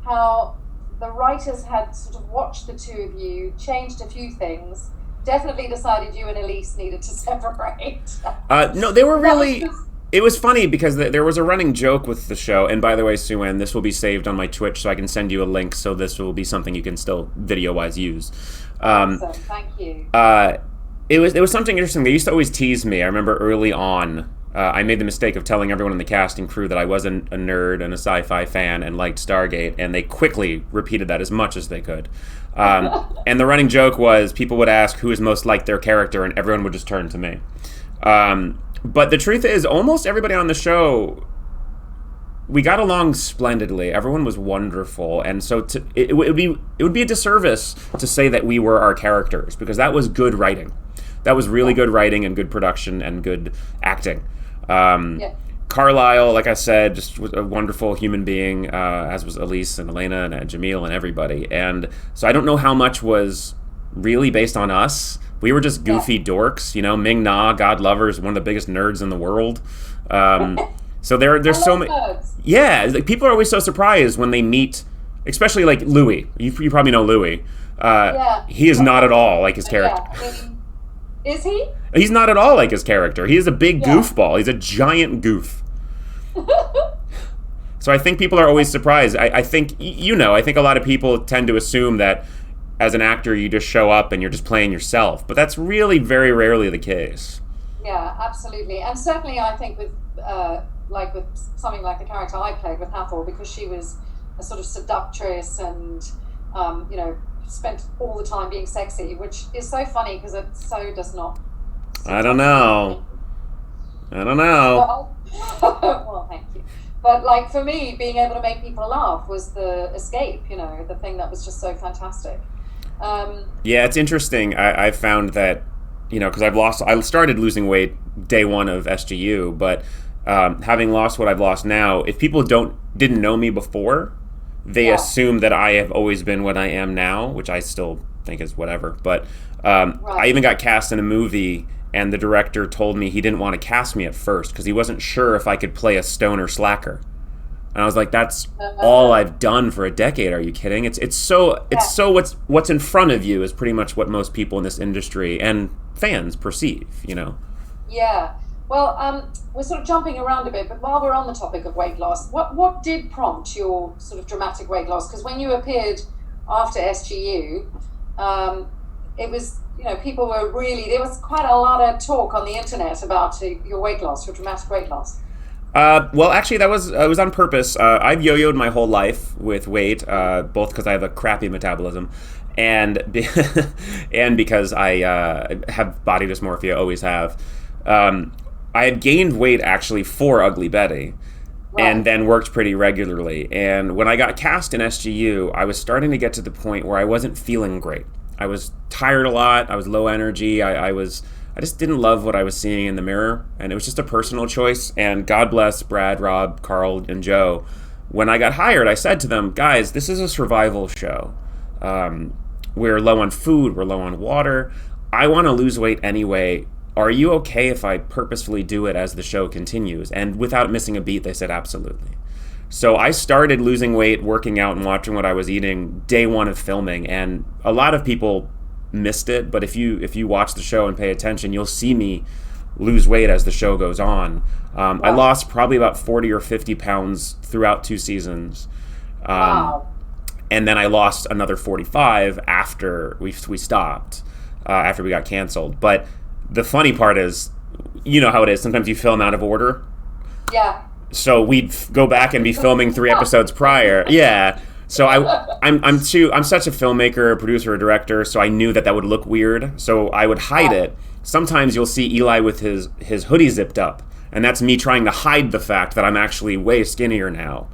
how the writers had sort of watched the two of you, changed a few things definitely decided you and Elise needed to separate. No, they were really... It was funny because there was a running joke with the show, and by the way, Suanne, this will be saved on my Twitch, so I can send you a link, so this will be something you can still video-wise use. Awesome. Thank you. It was something interesting. They used to always tease me. I remember early on, I made the mistake of telling everyone in the cast and crew that I wasn't a nerd and a sci-fi fan and liked Stargate, and they quickly repeated that as much as they could. And the running joke was people would ask who is most like their character, and everyone would just turn to me. But the truth is, almost everybody on the show, we got along splendidly. Everyone was wonderful, and so it would be a disservice to say that we were our characters, because that was good writing. That was really good writing and good production and good acting. Carlisle, like I said, just was a wonderful human being, as was Elise and Elena and Jamil and everybody. And so I don't know how much was really based on us. We were just goofy dorks, you know. Ming Na, God lovers, one of the biggest nerds in the world. So there's so many. Yeah, like, people are always so surprised when they meet, especially like Louis. You probably know Louis. He is not at all like his character. Is he? He's not at all like his character. He is a big goofball. He's a giant goof. So I think people are always surprised. I think I think a lot of people tend to assume that as an actor, you just show up and you're just playing yourself. But that's really very rarely the case. Yeah, absolutely. And certainly I think with something like the character I played with Hathor, because she was a sort of seductress and, spent all the time being sexy, which is so funny because it so does not... I don't know. Well, thank you. But like for me, being able to make people laugh was the escape, the thing that was just so fantastic. Yeah, it's interesting. I found that, because I started losing weight day one of SGU, but having lost what I've lost now, if people didn't know me before, they assume that I have always been what I am now, which I still think is whatever. But I even got cast in a movie, and the director told me he didn't want to cast me at first because he wasn't sure if I could play a stoner slacker. And I was like, that's all I've done for a decade. Are you kidding? It's so what's in front of you is pretty much what most people in this industry and fans perceive, Yeah. Well, we're sort of jumping around a bit, but while we're on the topic of weight loss, what did prompt your sort of dramatic weight loss? Because when you appeared after SGU, it was, people were there was quite a lot of talk on the internet about your weight loss, your dramatic weight loss. Well, actually, it was on purpose. I've yo-yoed my whole life with weight, both because I have a crappy metabolism and and because I have body dysmorphia, always have. I had gained weight actually for Ugly Betty, and then worked pretty regularly. And when I got cast in SGU, I was starting to get to the point where I wasn't feeling great. I was tired a lot. I was low energy. I just didn't love what I was seeing in the mirror, and it was just a personal choice. And God bless Brad, Rob, Carl, and Joe. When I got hired, I said to them, guys, this is a survival show. We're low on food. We're low on water. I want to lose weight anyway. Are you okay if I purposefully do it as the show continues? And without missing a beat, they said absolutely. So I started losing weight, working out, and watching what I was eating day one of filming. And a lot of people missed it, but if you watch the show and pay attention, you'll see me lose weight as the show goes on. I lost probably about 40 or 50 pounds throughout 2 seasons. And then I lost another 45 after we stopped, after we got canceled. But the funny part is, you know how it is. Sometimes you film out of order. Yeah. So we'd go back and be filming 3 episodes prior. Yeah. So I'm such a filmmaker, producer, director. So I knew that would look weird. So I would hide it. Sometimes you'll see Eli with his hoodie zipped up, and that's me trying to hide the fact that I'm actually way skinnier now.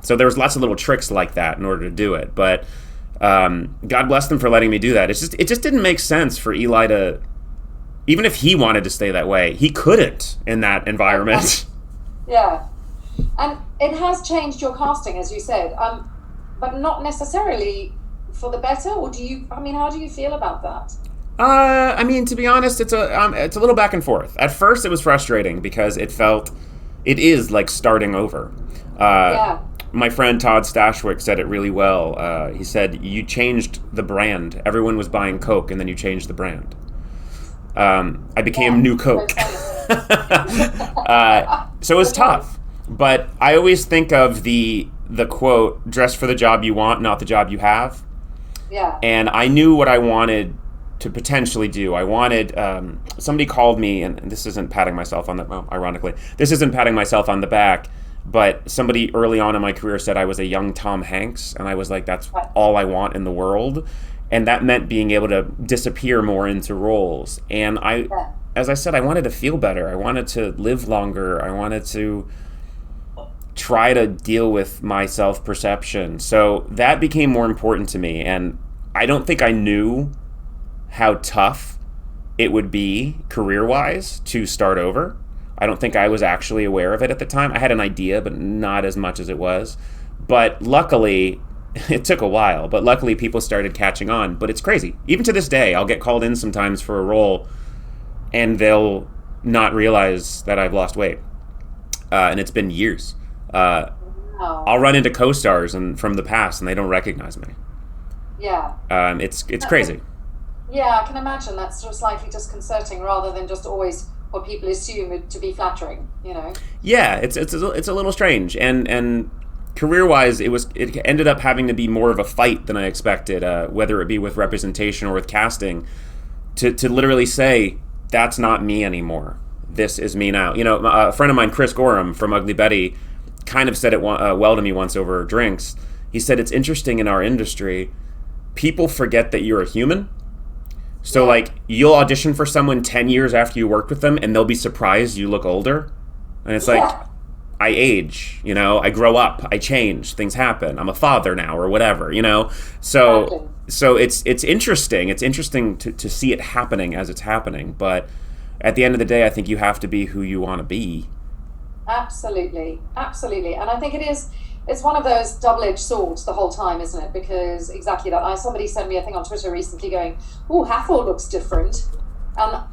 So there was lots of little tricks like that in order to do it. But God bless them for letting me do that. It just didn't make sense for Eli to. Even if he wanted to stay that way, he couldn't in that environment. Yeah. And it has changed your casting, as you said, but not necessarily for the better, or how do you feel about that? To be honest, it's a little back and forth. At first, it was frustrating because it is like starting over. My friend Todd Stashwick said it really well. He said, you changed the brand. Everyone was buying Coke, and then you changed the brand. I became New Coke. So it was tough. But I always think of the quote, dress for the job you want, not the job you have. Yeah. And I knew what I wanted to potentially do. I wanted, somebody called me, and this isn't patting myself on the, well, ironically, this isn't patting myself on the back, but somebody early on in my career said I was a young Tom Hanks, and I was like, that's all I want in the world. And that meant being able to disappear more into roles. And as I said, I wanted to feel better. I wanted to live longer. I wanted to try to deal with my self-perception. So that became more important to me. And I don't think I knew how tough it would be career-wise to start over. I don't think I was actually aware of it at the time. I had an idea, but not as much as it was. But luckily, it took a while, but luckily people started catching on. But it's crazy. Even to this day, I'll get called in sometimes for a role, and they'll not realize that I've lost weight. And it's been years. I'll run into co-stars from the past, and they don't recognize me. Yeah. It's crazy. Yeah, I can imagine that's sort of slightly disconcerting rather than just always what people assume it to be flattering, you know? Yeah, it's a little strange. And career-wise, it ended up having to be more of a fight than I expected, whether it be with representation or with casting, to literally say, that's not me anymore. This is me now. You know, a friend of mine, Chris Gorham from Ugly Betty, kind of said it well to me once over drinks. He said, it's interesting in our industry, people forget that you're a human. So, like, you'll audition for someone 10 years after you worked with them, and they'll be surprised you look older. And it's like, I age, you know, I grow up, I change, things happen. I'm a father now or whatever, you know. So it's interesting. It's interesting to see it happening as it's happening. But at the end of the day, I think you have to be who you want to be. Absolutely. Absolutely. And I think it's one of those double-edged swords the whole time, isn't it? Because exactly that. Somebody sent me a thing on Twitter recently going, oh, Hathor looks different. And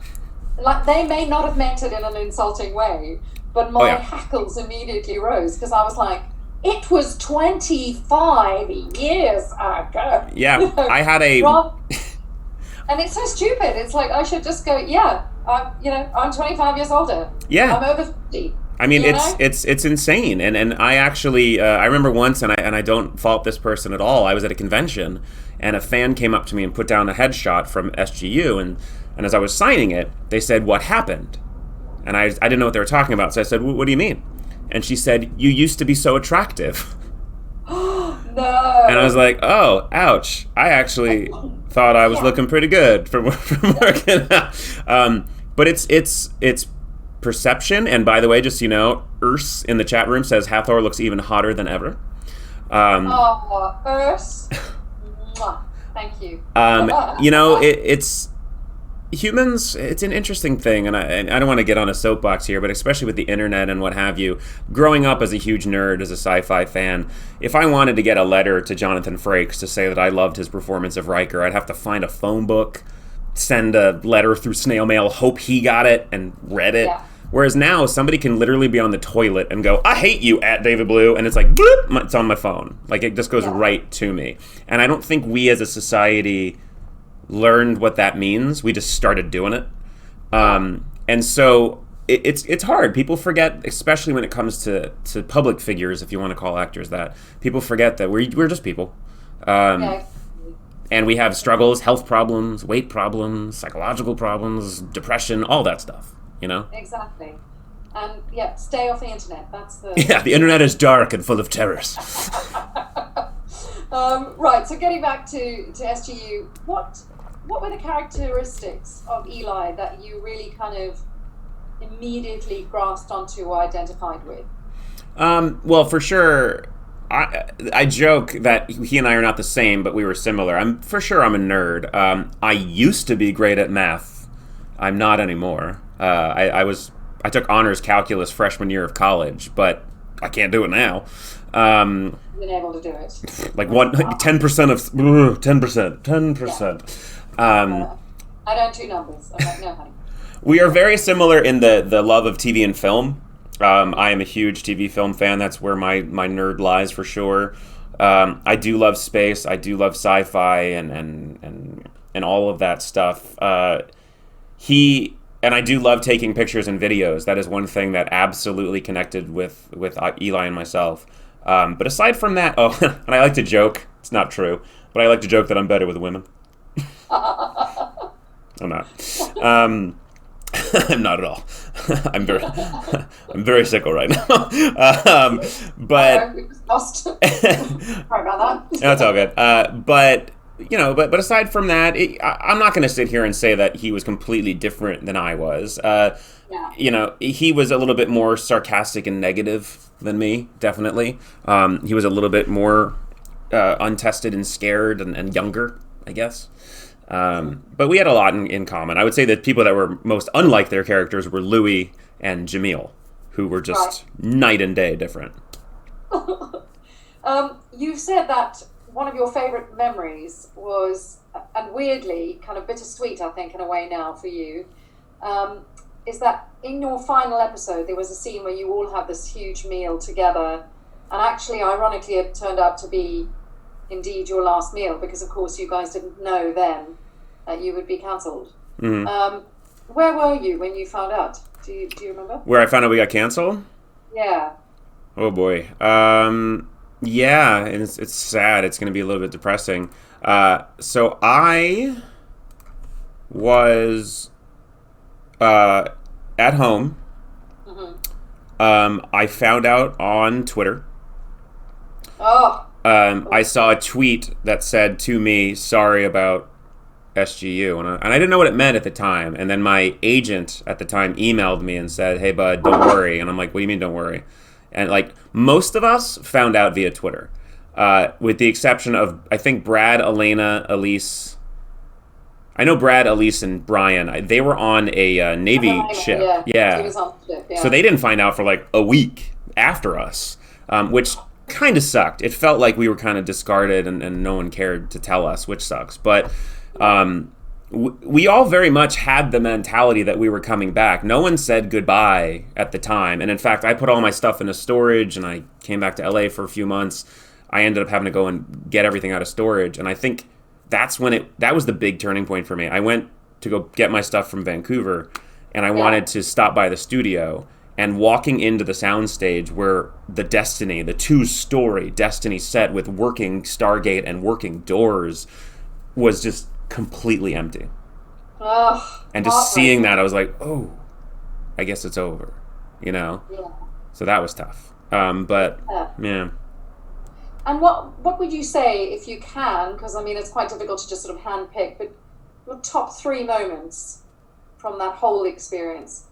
like, they may not have meant it in an insulting way, but my hackles immediately rose because I was like, it was 25 years ago. Yeah, you know, I had a... and it's so stupid. It's like, I should just go, I'm 25 years older. Yeah. I'm over 50. I mean, it's insane. And I actually, I remember once, and I don't fault this person at all, I was at a convention, and a fan came up to me and put down a headshot from SGU, and as I was signing it, they said, what happened? And I didn't know what they were talking about, so I said, what do you mean? And she said, you used to be so attractive. No. And I was like, oh, ouch. I actually thought I was looking pretty good from working out. But it's perception. And by the way, just so you know, Urs in the chat room says Hathor looks even hotter than ever. Urs. Thank you. You know, it's humans, it's an interesting thing, and I don't want to get on a soapbox here, but especially with the internet and what have you, growing up as a huge nerd, as a sci-fi fan, if I wanted to get a letter to Jonathan Frakes to say that I loved his performance of Riker, I'd have to find a phone book, send a letter through snail mail, hope he got it and read it. Yeah. Whereas now, somebody can literally be on the toilet and go, I hate you, at David Blue, and it's like, bloop, it's on my phone. Like, it just goes right to me. And I don't think we as a society learned what that means. We just started doing it. And so it's hard. People forget, especially when it comes to public figures, if you want to call actors that. People forget that we're just people. And we have struggles, health problems, weight problems, psychological problems, depression, all that stuff, you know? Exactly. And stay off the internet. That's the... Yeah, the internet is dark and full of terrors. Right, so getting back to SGU, what were the characteristics of Eli that you really kind of immediately grasped onto or identified with? Well, for sure, I joke that he and I are not the same, but we were similar. I'm a nerd. I used to be great at math. I'm not anymore. I took honors calculus freshman year of college, but I can't do it now. Been able to do it. Like 10% of 10%. I don't do numbers. I'm like, no, honey. We are very similar in the love of TV and film. I am a huge TV film fan. That's where my nerd lies for sure. I do love space. I do love sci-fi and all of that stuff. And I do love taking pictures and videos. That is one thing that absolutely connected with Eli and myself. But aside from that, and I like to joke. It's not true, but I like to joke that I'm better with women. I'm not. I'm not at all. I'm very sickle right now. But we just lost. Sorry about that. that's all good. But aside from that, I'm not going to sit here and say that he was completely different than I was. He was a little bit more sarcastic and negative than me, definitely. He was a little bit more untested and scared and younger, I guess. But we had a lot in common. I would say that people that were most unlike their characters were Louis and Jamil, who were just night and day different. You've said that one of your favourite memories was, and weirdly kind of bittersweet, I think, in a way now for you, is that in your final episode there was a scene where you all had this huge meal together, and actually, ironically, it turned out to be indeed your last meal, because of course you guys didn't know then that you would be cancelled. Mm-hmm. Where were you when you found out? Do you remember? Where I found out we got canceled? Yeah. Oh boy. Yeah, and it's sad. It's going to be a little bit depressing. So I was at home. Mm-hmm. I found out on Twitter. Oh. I saw a tweet that said to me, "Sorry about SGU," and I didn't know what it meant at the time. And then my agent at the time emailed me and said, "Hey, bud, don't worry." And I'm like, "What do you mean, don't worry?" And like most of us found out via Twitter, with the exception of I think Brad, Elena, Elise. I know Brad, Elise, and Brian. They were on a Navy ship. Yeah. He was on the ship, yeah. So they didn't find out for like a week after us, which kind of sucked. It felt like we were kind of discarded and no one cared to tell us, which sucks. But we all very much had the mentality that we were coming back. No one said goodbye at the time. And in fact, I put all my stuff into storage and I came back to LA for a few months. I ended up having to go and get everything out of storage. And I think that's when that was the big turning point for me. I went to go get my stuff from Vancouver and I wanted to stop by the studio. And walking into the soundstage where the two-story Destiny set with working Stargate and working doors was just completely empty. And just seeing that, I was like, oh, I guess it's over, Yeah. So that was tough. Yeah. And what would you say, if you can, because I mean it's quite difficult to just sort of handpick, but your top 3 moments from that whole experience?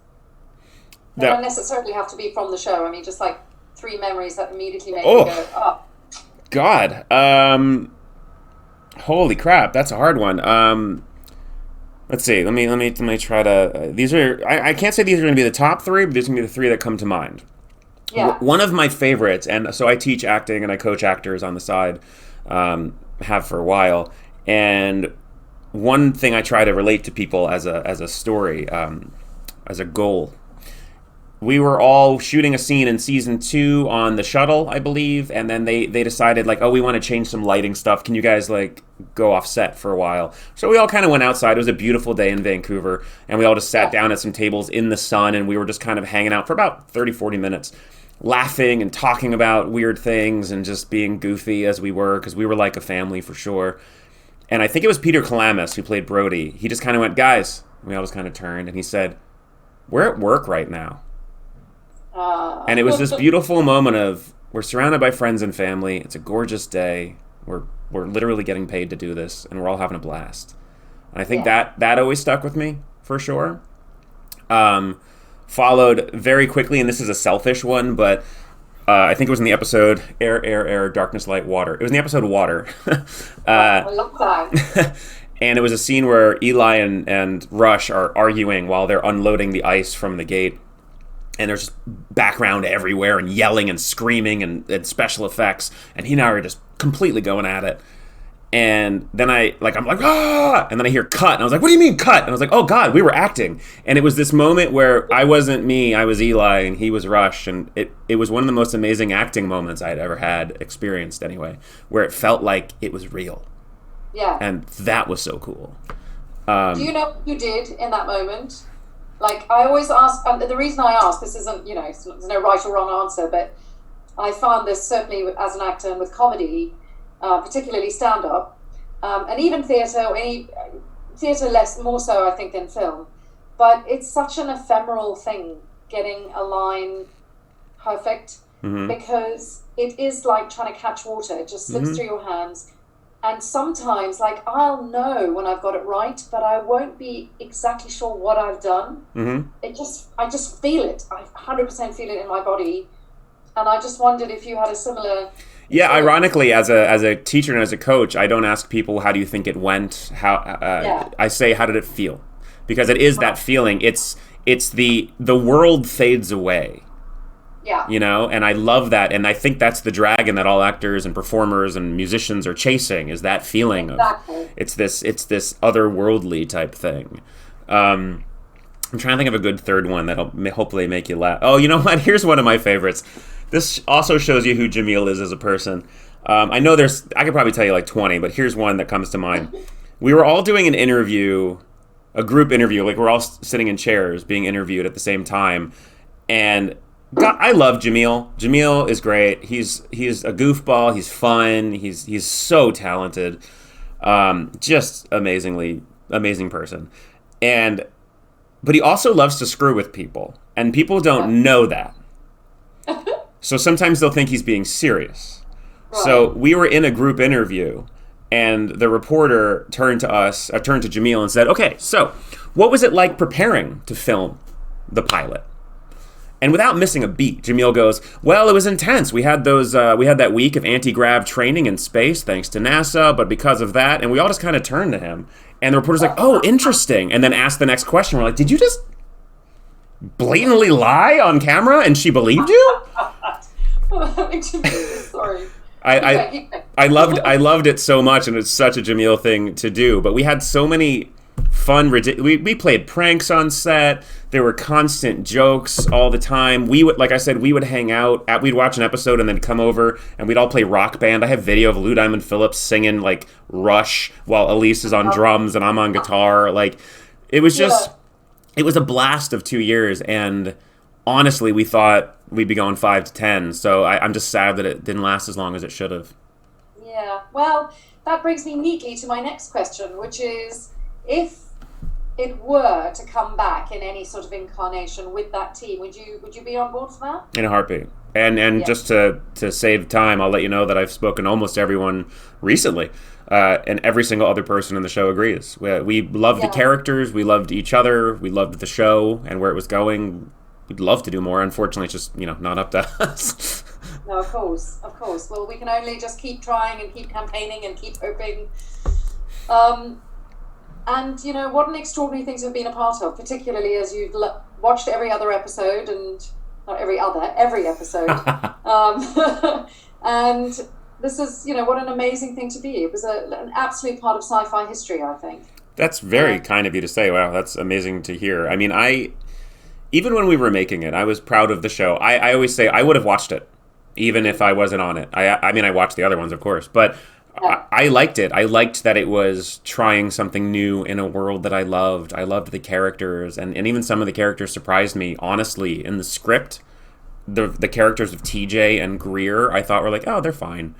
They don't necessarily have to be from the show. I mean, just like 3 memories that immediately make you go, oh. God. Holy crap, that's a hard one. Let's see. Let me try to. These are. I can't say these are going to be the top 3, but these are going to be the 3 that come to mind. Yeah. One of my favorites, and so I teach acting and I coach actors on the side, have for a while, and one thing I try to relate to people as a story, as a goal. We were all shooting a scene in season 2 on the shuttle, I believe, and then they decided, like, oh, we want to change some lighting stuff. Can you guys, like, go off set for a while? So we all kind of went outside. It was a beautiful day in Vancouver, and we all just sat down at some tables in the sun, and we were just kind of hanging out for about 30, 40 minutes, laughing and talking about weird things and just being goofy as we were, because we were like a family for sure. And I think it was Peter Kalamis who played Brody. He just kind of went, guys, and we all just kind of turned, and he said, we're at work right now. And it was this beautiful moment of we're surrounded by friends and family. It's a gorgeous day. We're literally getting paid to do this, and we're all having a blast. And I think that always stuck with me for sure. Followed very quickly, and this is a selfish one, but I think it was in the episode Air, Darkness, Light, Water. It was in the episode Water. I love that. And it was a scene where Eli and Rush are arguing while they're unloading the ice from the gate. And there's just background everywhere and yelling and screaming and special effects. And he and I are just completely going at it. And then I'm like, ah! And then I hear cut. And I was like, what do you mean cut? And I was like, oh God, we were acting. And it was this moment where I wasn't me, I was Eli, and he was Rush. And it was one of the most amazing acting moments I'd ever had, experienced anyway, where it felt like it was real. Yeah. And that was so cool. Do you know what you did in that moment? Like, I always ask, the reason I ask, this isn't, there's no right or wrong answer, but I found this certainly as an actor and with comedy, particularly stand-up, and even theatre, or any theatre more so, I think, than film. But it's such an ephemeral thing, getting a line perfect, because it is like trying to catch water. It just slips through your hands. And sometimes, like, I'll know when I've got it right, but I won't be exactly sure what I've done. I just feel it. I 100% feel it in my body. And I just wondered if you had a similar... Yeah, ironically, as a teacher and as a coach, I don't ask people, how do you think it went? I say, how did it feel? Because it is that feeling. It's the world fades away. Yeah. And I love that, and I think that's the dragon that all actors and performers and musicians are chasing, is that feeling of it's this otherworldly type thing. I'm trying to think of a good third one that'll hopefully make you laugh. Oh, you know what? Here's one of my favorites. This also shows you who Jamil is as a person. I know I could probably tell you like 20, but here's one that comes to mind. We were all doing an interview, a group interview, like we're all sitting in chairs being interviewed at the same time, and God, I love Jamil. Jamil is great. He's a goofball. He's fun. He's so talented. Just amazing person. But he also loves to screw with people, and people don't know that. So sometimes they'll think he's being serious. Right. So we were in a group interview, and the reporter turned to Jamil and said, "Okay, so what was it like preparing to film the pilot?" And without missing a beat, Jamil goes, "Well, it was intense. We had that week of anti-grav training in space, thanks to NASA, but because of that," and we all just kind of turned to him. And the reporter's like, "Oh, interesting." And then asked the next question. We're like, "Did you just blatantly lie on camera and she believed you?" Sorry. I loved it so much, and it's such a Jamil thing to do. But we had so many fun, we played pranks on set. There were constant jokes all the time. We would, like I said, we would hang out. We'd watch an episode and then come over and we'd all play Rock Band. I have video of Lou Diamond Phillips singing like Rush while Elise is on drums and I'm on guitar. Like, it was just, it was a blast of 2 years. And honestly, we thought we'd be going 5 to 10. So I'm just sad that it didn't last as long as it should have. Yeah. Well, that brings me neatly to my next question, which is, if it were to come back in any sort of incarnation with that team, would you be on board for that? In a heartbeat. And just to save time, I'll let you know that I've spoken to almost everyone recently, and every single other person in the show agrees. We loved the characters, we loved each other, we loved the show and where it was going. We'd love to do more. Unfortunately, it's just not up to us. No, of course. Well, we can only just keep trying and keep campaigning and keep hoping. And, what an extraordinary thing to have been a part of, particularly as you've watched every other episode, and not every episode. And this is, what an amazing thing to be. It was an absolute part of sci-fi history, I think. That's very kind of you to say. Wow, that's amazing to hear. I mean, even when we were making it, I was proud of the show. I always say I would have watched it, even if I wasn't on it. I mean, I watched the other ones, of course, but I liked it. I liked that it was trying something new in a world that I loved. I loved the characters, and even some of the characters surprised me. Honestly, in the script, the characters of TJ and Greer, I thought were like, oh, they're fine.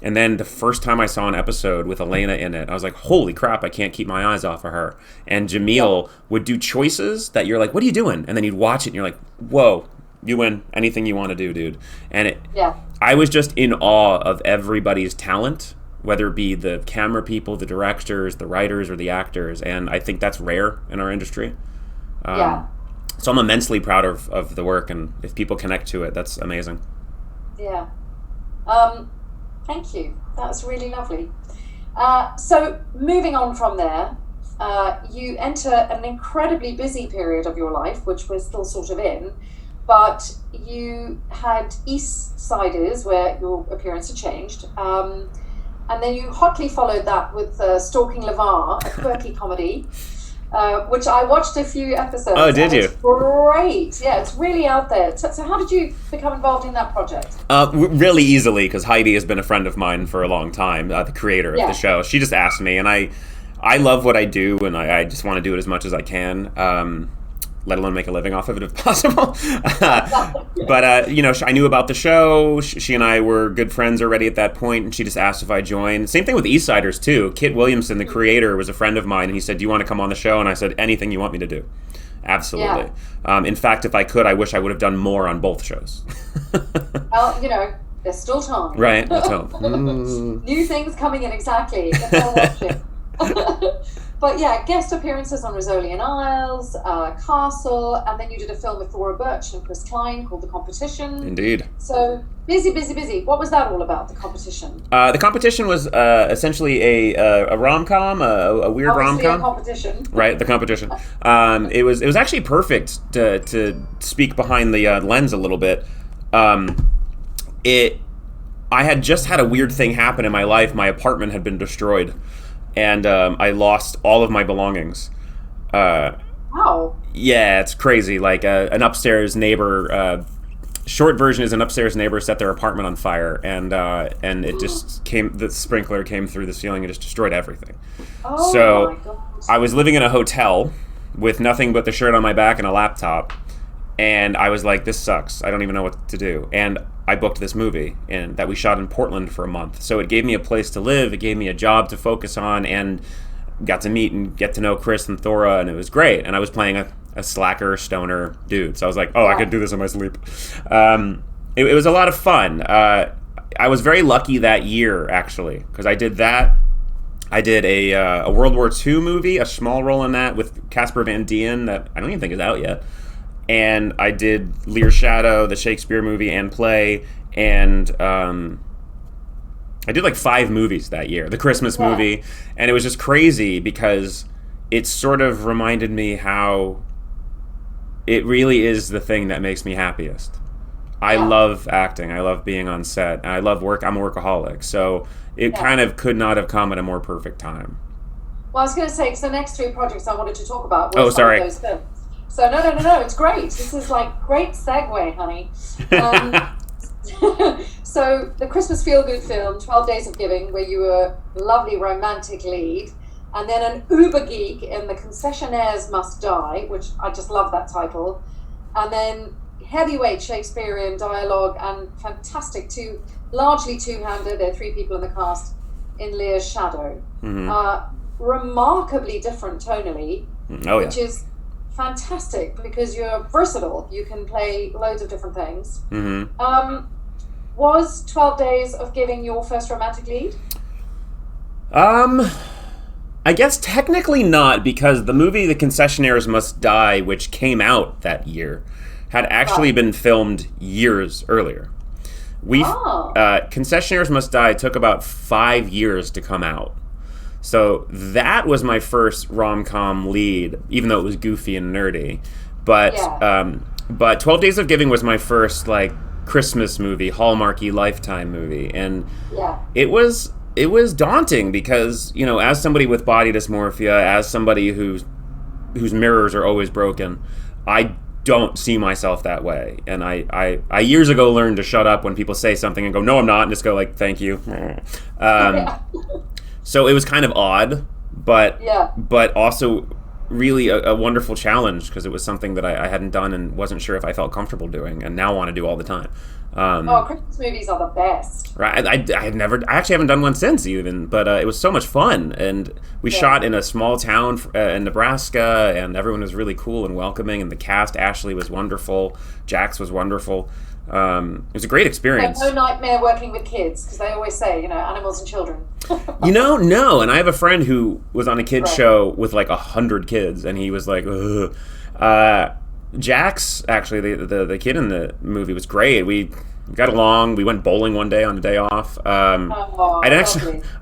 And then the first time I saw an episode with Elena in it, I was like, holy crap, I can't keep my eyes off of her. And Jamil would do choices that you're like, what are you doing? And then you'd watch it and you're like, whoa, you win anything you want to do, dude. And I was just in awe of everybody's talent, whether it be the camera people, the directors, the writers, or the actors. And I think that's rare in our industry. So I'm immensely proud of the work, and if people connect to it, that's amazing. Yeah. Thank you. That was really lovely. So moving on from there, you enter an incredibly busy period of your life, which we're still sort of in, but you had East Siders where your appearance had changed. and then you hotly followed that with Stalking LeVar, a quirky comedy, which I watched a few episodes. Oh, did you? It's great. Yeah, it's really out there. So how did you become involved in that project? Really easily, because Heidi has been a friend of mine for a long time, the creator of the show. She just asked me, and I love what I do, and I just want to do it as much as I can. Let alone make a living off of it if possible. But, I knew about the show. She and I were good friends already at that point, and she just asked if I joined. Same thing with Eastsiders, too. Kit Williamson, the creator, was a friend of mine, and he said, do you want to come on the show? And I said, anything you want me to do. Absolutely. Yeah. In fact, if I could, I wish I would have done more on both shows. Well, there's still time. Right, let's hope. New things coming in, exactly. Let's all watch it. But yeah, guest appearances on Rizzoli and Isles, Castle, and then you did a film with Thora Birch and Chris Klein called The Competition. Indeed. So busy. What was that all about, The Competition? The Competition was essentially a rom-com, a weird Obviously rom-com. A competition. Right, The Competition. It was actually perfect to speak behind the lens a little bit. I had just had a weird thing happen in my life. My apartment had been destroyed. And I lost all of my belongings. Wow. Yeah, it's crazy. Like an upstairs neighbor. Short version is an upstairs neighbor set their apartment on fire, and it just came. The sprinkler came through the ceiling and just destroyed everything. Oh so my God. I was living in a hotel with nothing but the shirt on my back and a laptop, and I was like, "This sucks. I don't even know what to do." And I booked this movie that we shot in Portland for a month. So it gave me a place to live, it gave me a job to focus on, and got to meet and get to know Chris and Thora, and it was great. And I was playing a slacker, stoner dude. So I was like, I could do this in my sleep. It was a lot of fun. I was very lucky that year, actually, because I did that. I did a World War II movie, a small role in that with Casper Van Dien that I don't even think is out yet. And I did Lear's Shadow, the Shakespeare movie and play, and I did like 5 movies that year, the Christmas movie, and it was just crazy because it sort of reminded me how it really is the thing that makes me happiest. I love acting, I love being on set, and I love work. I'm a workaholic, so it kind of could not have come at a more perfect time. Well, I was going to say, because the next 3 projects I wanted to talk about were Oh, sorry. those films. So no, it's great. This is like great segue, honey. So the Christmas feel-good film, 12 Days of Giving, where you were a lovely romantic lead, and then an uber geek in The Concessionaires Must Die, which I just love that title, and then heavyweight Shakespearean dialogue and fantastic largely two-handed, there are 3 people in the cast, in Lear's Shadow. Mm-hmm. Remarkably different tonally, which is fantastic because you're versatile. You can play loads of different things. Mm-hmm. Was 12 Days of Giving your first romantic lead? I guess technically not, because the movie The Concessionaires Must Die, which came out that year, had actually been filmed years earlier. Concessionaires Must Die took about 5 years to come out. So that was my first rom-com lead, even though it was goofy and nerdy. But 12 Days of Giving was my first like Christmas movie, Hallmarky Lifetime movie, and it was daunting because, as somebody with body dysmorphia, as somebody whose mirrors are always broken, I don't see myself that way. And I years ago learned to shut up when people say something and go, "No, I'm not," and just go like, "Thank you." So it was kind of odd, but also really a wonderful challenge because it was something that I hadn't done and wasn't sure if I felt comfortable doing, and now want to do all the time. Christmas movies are the best. Right, I actually haven't done one since even, but it was so much fun, and we shot in a small town in Nebraska, and everyone was really cool and welcoming, and the cast, Ashley was wonderful, Jax was wonderful. It was a great experience. No nightmare working with kids, because they always say, animals and children. No, and I have a friend who was on a kids show with like 100 kids, and he was like, ugh. Jax, actually, the kid in the movie was great. We got along. We went bowling one day on a day off. I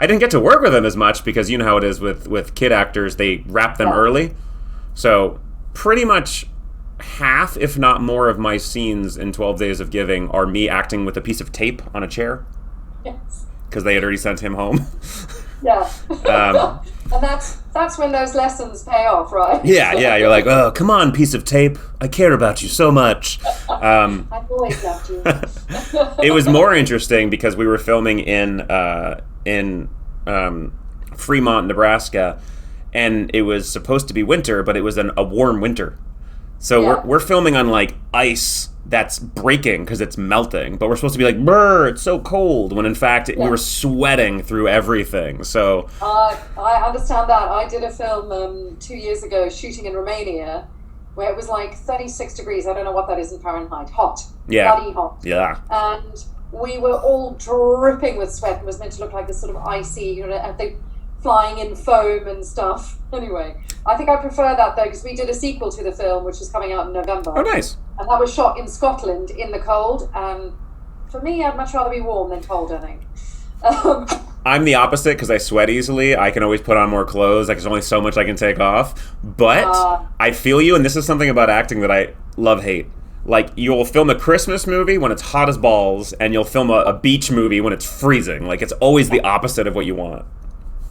didn't get to work with him as much because you know how it is with kid actors. They wrap them early. So pretty much half, if not more, of my scenes in 12 Days of Giving are me acting with a piece of tape on a chair. Yes. because they had already sent him home. Yeah. And that's when those lessons pay off, right? Yeah. You're like, oh, come on, piece of tape. I care about you so much. I've always loved you. It was more interesting because we were filming in Fremont, Nebraska, and it was supposed to be winter, but it was a warm winter. So we're filming on like ice that's breaking because it's melting, but we're supposed to be like, brr, it's so cold, when in fact we were sweating through everything. So I understand that. I did a film 2 years ago shooting in Romania where it was like 36 degrees. I don't know what that is in Fahrenheit. Hot. Yeah. Bloody hot. Yeah. And we were all dripping with sweat and was meant to look like this sort of icy, flying in foam and stuff. Anyway, I think I prefer that though, because we did a sequel to the film which is coming out in November. Oh, nice. And that was shot in Scotland in the cold. And for me, I'd much rather be warm than cold, I think. I'm the opposite because I sweat easily. I can always put on more clothes. Like, there's only so much I can take off. But I feel you, and this is something about acting that I love-hate. Like, you'll film a Christmas movie when it's hot as balls, and you'll film a beach movie when it's freezing. Like, it's always the opposite of what you want.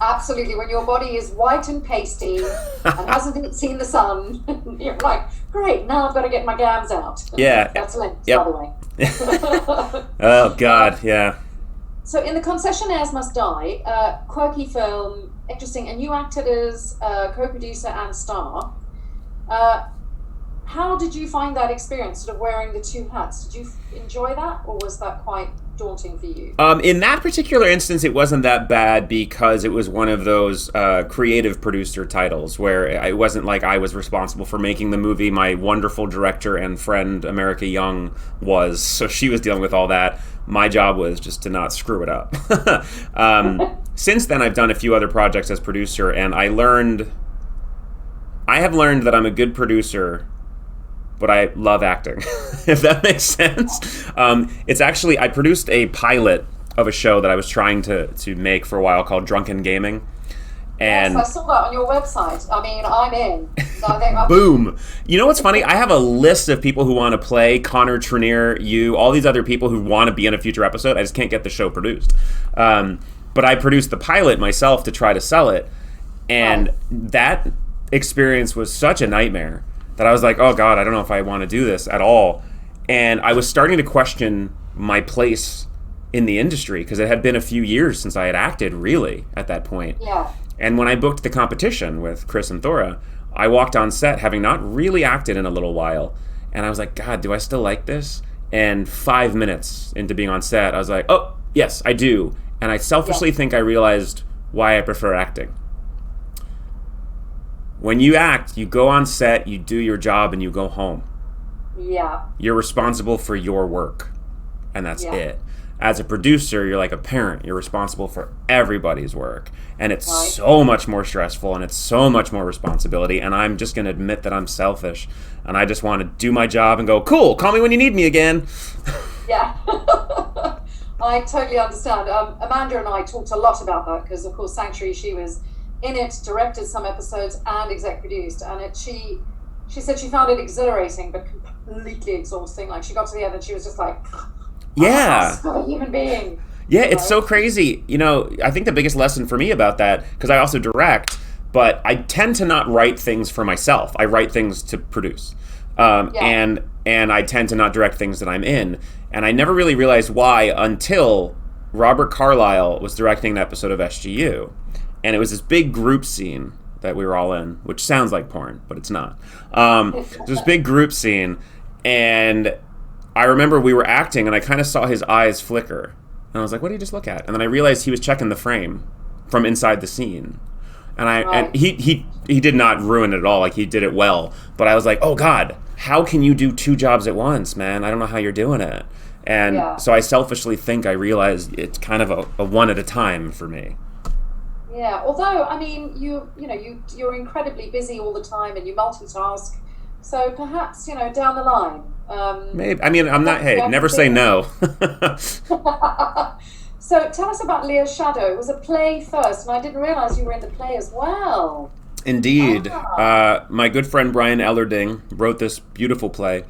Absolutely. When your body is white and pasty and hasn't seen the sun, you're like, great, now I've got to get my gams out. Yeah. That's Lent, Yep. by the way. Oh, God, yeah. So in The Concessionaires Must Die, quirky film, interesting, and you acted as co-producer and star. How did you find that experience, sort of wearing the two hats? Did you enjoy that, or was that quite daunting for you? In that particular instance, it wasn't that bad because it was one of those creative producer titles where it wasn't like I was responsible for making the movie. My wonderful director and friend, America Young, was. So she was dealing with all that. My job was just to not screw it up. Since then, I've done a few other projects as producer, and I have learned that I'm a good producer, but I love acting, if that makes sense. It's actually, I produced a pilot of a show that I was trying to make for a while called Drunken Gaming. And yes, I saw that on your website. I mean, I'm in. Boom. You know what's funny? I have a list of people who want to play, Connor Trenier, you, all these other people who want to be in a future episode. I just can't get the show produced. But I produced the pilot myself to try to sell it. And that experience was such a nightmare that I was like, oh God, I don't know if I want to do this at all. And I was starting to question my place in the industry because it had been a few years since I had acted really at that point. Yeah. And when I booked the competition with Chris and Thora, I walked on set having not really acted in a little while. And I was like, God, do I still like this? And 5 minutes into being on set, I was like, oh, yes, I do. And I selfishly think I realized why I prefer acting. When you act, you go on set, you do your job, and you go home. Yeah. You're responsible for your work, and that's it. As a producer, you're like a parent. You're responsible for everybody's work, and it's so much more stressful, and it's so much more responsibility, and I'm just going to admit that I'm selfish, and I just want to do my job and go, cool, call me when you need me again. Yeah. I totally understand. Amanda and I talked a lot about that because, of course, Sanctuary, she was in it, directed some episodes, and exec produced, and she said she found it exhilarating but completely exhausting. Like, she got to the end and she was just like, yeah, I'm a human being. Yeah, it's so crazy. You know, I think the biggest lesson for me about that, because I also direct, but I tend to not write things for myself. I write things to produce. And I tend to not direct things that I'm in. And I never really realized why until Robert Carlyle was directing an episode of SGU. And it was this big group scene that we were all in, which sounds like porn, but it's not. This big group scene, and I remember we were acting, and I kind of saw his eyes flicker. And I was like, what did he just look at? And then I realized he was checking the frame from inside the scene. And and he did not ruin it at all. Like, he did it well. But I was like, oh, God, how can you do two jobs at once, man? I don't know how you're doing it. And so I selfishly think I realized it's kind of a one at a time for me. Yeah, although, I mean, you're incredibly busy all the time and you multitask. So perhaps, down the line. Maybe. I mean, I'm not, hey, never say no. So tell us about Leah's Shadow. It was a play first, and I didn't realize you were in the play as well. Indeed. My good friend Brian Ellerding wrote this beautiful play,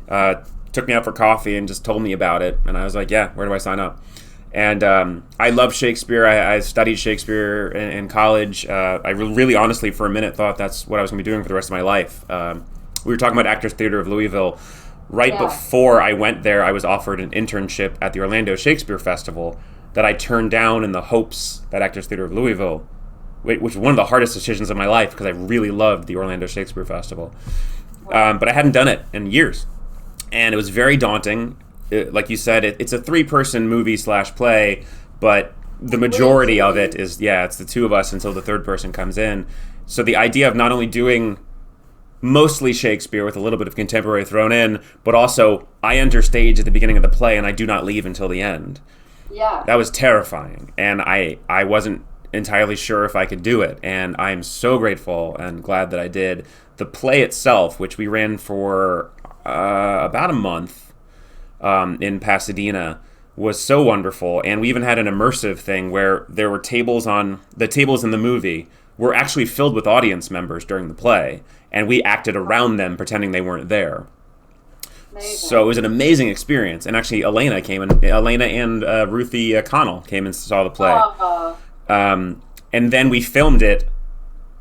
took me out for coffee and just told me about it. And I was like, yeah, where do I sign up? And I love Shakespeare. I studied Shakespeare in college. I really honestly, for a minute, thought that's what I was going to be doing for the rest of my life. We were talking about Actors Theater of Louisville. Right before I went there, I was offered an internship at the Orlando Shakespeare Festival that I turned down in the hopes that Actors Theater of Louisville, which was one of the hardest decisions of my life because I really loved the Orlando Shakespeare Festival. But I hadn't done it in years. And it was very daunting. Like you said, it's a 3-person movie/play, but the majority of it is, it's the 2 of us until the 3rd person comes in. So the idea of not only doing mostly Shakespeare with a little bit of contemporary thrown in, but also I enter stage at the beginning of the play and I do not leave until the end. Yeah. That was terrifying. And I wasn't entirely sure if I could do it. And I am so grateful and glad that I did. The play itself, which we ran for about a month, in Pasadena, was so wonderful. And we even had an immersive thing where there were the tables in the movie were actually filled with audience members during the play, and we acted around them pretending they weren't there. Amazing. So it was an amazing experience. And actually Elena and Ruthie Connell came and saw the play. And then we filmed it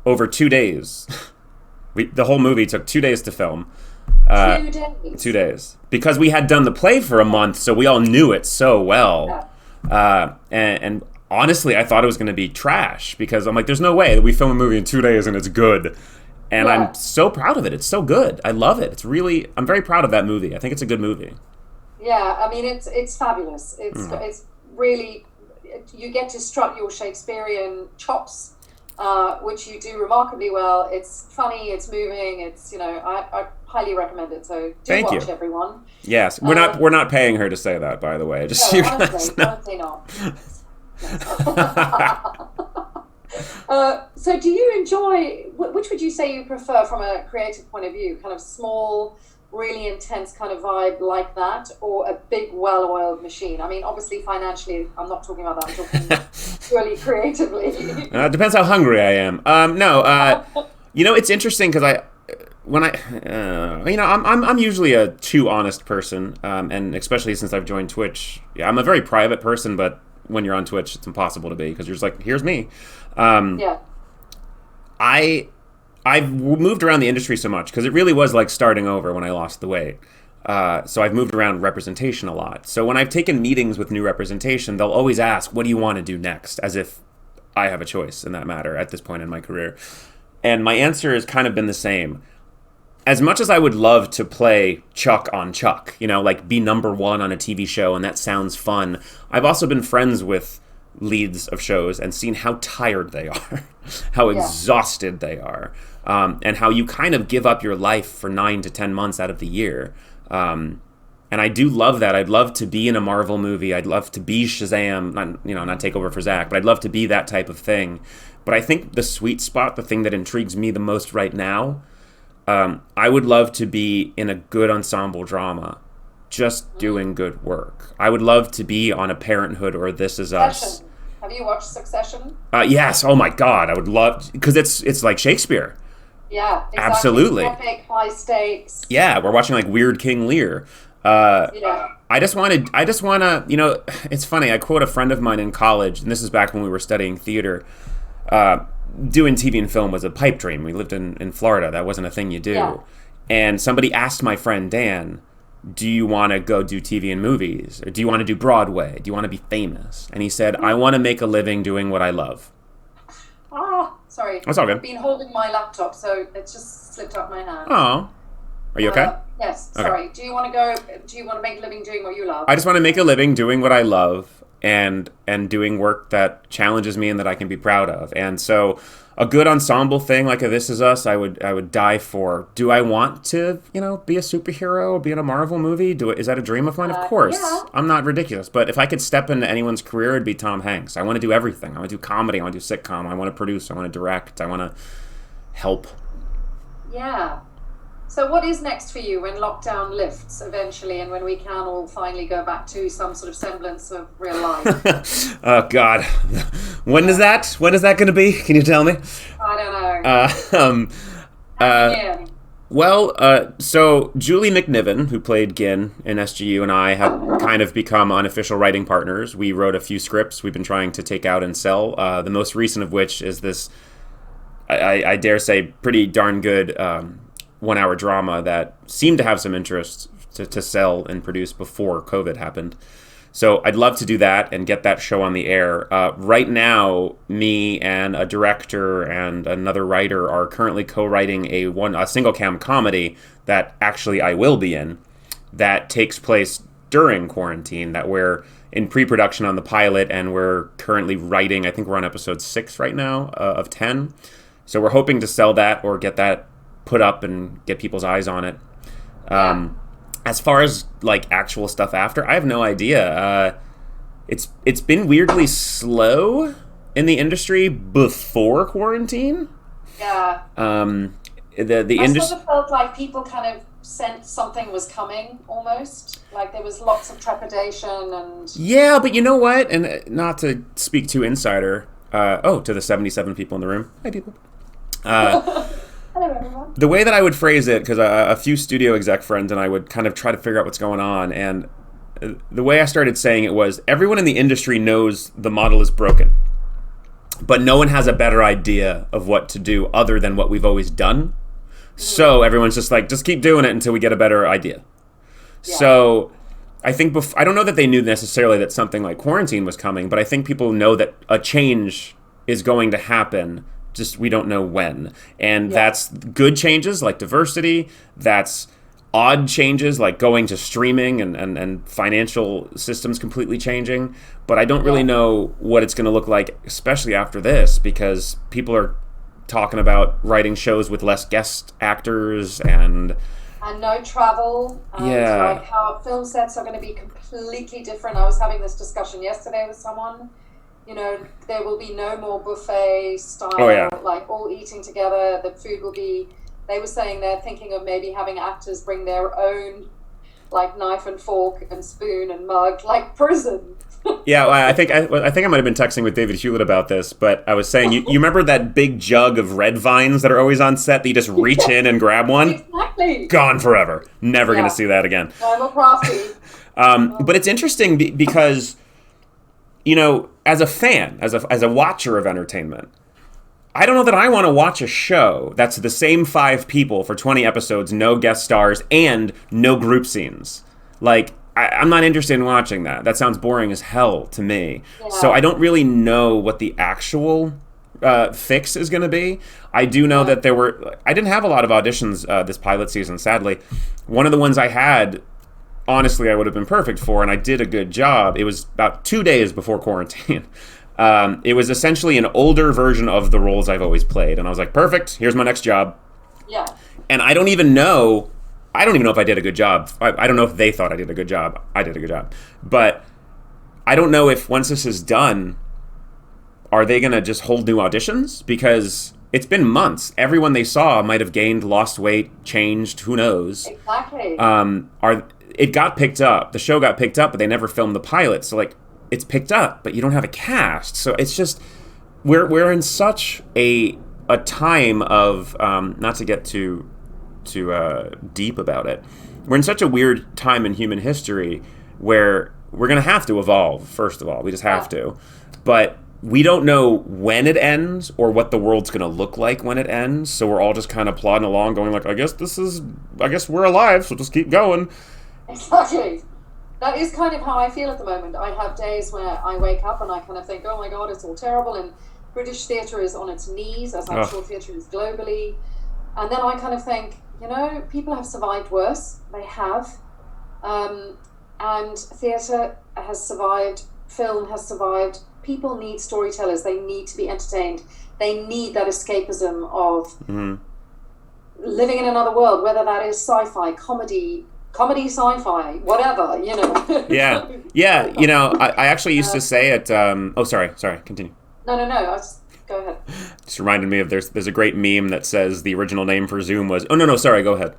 over 2 days. The whole movie took 2 days to film. 2 days. 2 days. Because we had done the play for a month, so we all knew it so well. Yeah. And honestly, I thought it was going to be trash, because I'm like, there's no way that we film a movie in 2 days and it's good. And I'm so proud of it. It's so good. I love it. I'm very proud of that movie. I think it's a good movie. Yeah, I mean, it's fabulous. It's really, you get to strut your Shakespearean chops, which you do remarkably well. It's funny, it's moving, it's, I highly recommend it. So watch, everyone. Yes, we're not paying her to say that, by the way. Just no, honestly not. So do you enjoy, which would you say you prefer from a creative point of view? Kind of small, really intense kind of vibe like that, or a big, well-oiled machine? I mean, obviously, financially, I'm not talking about that. I'm talking purely creatively. It depends how hungry I am. It's interesting because I'm usually a too honest person, and especially since I've joined Twitch, I'm a very private person, but when you're on Twitch, it's impossible to be because you're just like, here's me. I've moved around the industry so much because it really was like starting over when I lost the weight. So I've moved around representation a lot. So when I've taken meetings with new representation, they'll always ask, what do you want to do next? As if I have a choice in that matter at this point in my career. And my answer has kind of been the same. As much as I would love to play Chuck on Chuck, like be number 1 on a TV show, and that sounds fun, I've also been friends with leads of shows and seen how tired they are, how exhausted they are, and how you kind of give up your life for 9 to 10 months out of the year. And I do love that. I'd love to be in a Marvel movie. I'd love to be Shazam, not take over for Zach, but I'd love to be that type of thing. But I think the sweet spot, the thing that intrigues me the most right now, I would love to be in a good ensemble drama, just doing good work. I would love to be on a Parenthood or This Is Us. Have you watched Succession? Yes. Oh my God, I would love, because it's like Shakespeare. Yeah, exactly. Absolutely. Epic, high stakes. Yeah, we're watching like Weird King Lear. I just want to, it's funny. I quote a friend of mine in college, and this is back when we were studying theater. Doing TV and film was a pipe dream. We lived in Florida. That wasn't a thing you do. Yeah. And somebody asked my friend Dan, do you want to go do TV and movies? Or do you want to do Broadway? Do you want to be famous? And he said, I want to make a living doing what I love. Oh, sorry. That's all good. I've been holding my laptop, so it just slipped out my hand. Oh. Are you okay? Yes, Okay. sorry. Do you want to make a living doing what you love? I just want to make a living doing what I love and doing work that challenges me and that I can be proud of. And so a good ensemble thing like a This Is Us, I would die for. Do I want to, be a superhero or be in a Marvel movie? Is that a dream of mine? Of course. Yeah. I'm not ridiculous. But if I could step into anyone's career, it'd be Tom Hanks. I want to do everything. I want to do comedy. I want to do sitcom. I want to produce. I want to direct. I want to help. Yeah. So what is next for you when lockdown lifts eventually and when we can all finally go back to some sort of semblance of real life? Oh, God. When is that going to be? Can you tell me? I don't know. Well, so Julie McNiven, who played Gin in SGU, and I have kind of become unofficial writing partners. We wrote a few scripts we've been trying to take out and sell, the most recent of which is this, I dare say, pretty darn good 1-hour drama that seemed to have some interest to sell and produce before COVID happened. So I'd love to do that and get that show on the air. Right now, me and a director and another writer are currently co-writing a single cam comedy that actually I will be in, that takes place during quarantine, that we're in pre-production on the pilot, and we're currently writing, I think we're on episode 6 right now of 10. So we're hoping to sell that or get that put up and get people's eyes on it. As far as like actual stuff after, I have no idea. It's been weirdly slow in the industry before quarantine. Yeah. The I industry sort of felt like people kind of sensed something was coming almost. Like there was lots of trepidation and. Yeah, but you know what? And not to speak too insider. To the 77 people in the room. Hi, people. Hello, everyone. The way that I would phrase it, because a few studio exec friends and I would kind of try to figure out what's going on, and the way I started saying it was, everyone in the industry knows the model is broken, but no one has a better idea of what to do other than what we've always done. Mm-hmm. So everyone's just like, just keep doing it until we get a better idea. Yeah. So I think I don't know that they knew necessarily that something like quarantine was coming, but I think people know that a change is going to happen. Just we don't know when. And that's good changes like diversity. That's odd changes like going to streaming and financial systems completely changing. But I don't really know what it's going to look like, especially after this, because people are talking about writing shows with less guest actors and no travel. And like how film sets are going to be completely different. I was having this discussion yesterday with someone. You know, there will be no more buffet style, like all eating together. The food will be, they were saying they're thinking of maybe having actors bring their own, like, knife and fork and spoon and mug, like prison. Yeah, well, I think I might have been texting with David Hewlett about this, but I was saying, you remember that big jug of red vines that are always on set that you just reach in and grab one? Exactly. Gone forever. Never going to see that again. I'm a crafty. But it's interesting because, you know, as a fan, as a watcher of entertainment, I don't know that I want to watch a show that's the same 5 people for 20 episodes, no guest stars, and no group scenes. Like, I'm not interested in watching that. That sounds boring as hell to me. Yeah. So I don't really know what the actual fix is going to be. I do know that I didn't have a lot of auditions this pilot season, sadly. One of the ones I had, honestly, I would have been perfect for, and I did a good job. It was about 2 days before quarantine. It was essentially an older version of the roles I've always played, and I was like, perfect, here's my next job. Yeah. And I don't even know if I did a good job. I don't know if they thought I did a good job. I did a good job. But I don't know if once this is done, are they going to just hold new auditions? Because it's been months. Everyone they saw might have gained, lost weight, changed, who knows. Exactly. It got picked up. The show got picked up, but they never filmed the pilot. So, like, it's picked up, but you don't have a cast. So it's just, we're in such a time of, not to get too deep about it, we're in such a weird time in human history where we're going to have to evolve, first of all. We just have to. But we don't know when it ends or what the world's going to look like when it ends. So we're all just kind of plodding along going like, I guess we're alive, so just keep going. Exactly. That is kind of how I feel at the moment. I have days where I wake up and I kind of think, oh my God, it's all terrible. And British theatre is on its knees, as I'm sure theatre is globally. And then I kind of think, you know, people have survived worse. They have. And theatre has survived. Film has survived. People need storytellers. They need to be entertained. They need that escapism of living in another world, whether that is sci-fi, comedy, sci-fi, whatever, you know. Yeah. You know, I actually used to say it. Sorry. Continue. No. Go ahead. Just reminded me of there's a great meme that says the original name for Zoom was. Oh no, sorry. Go ahead.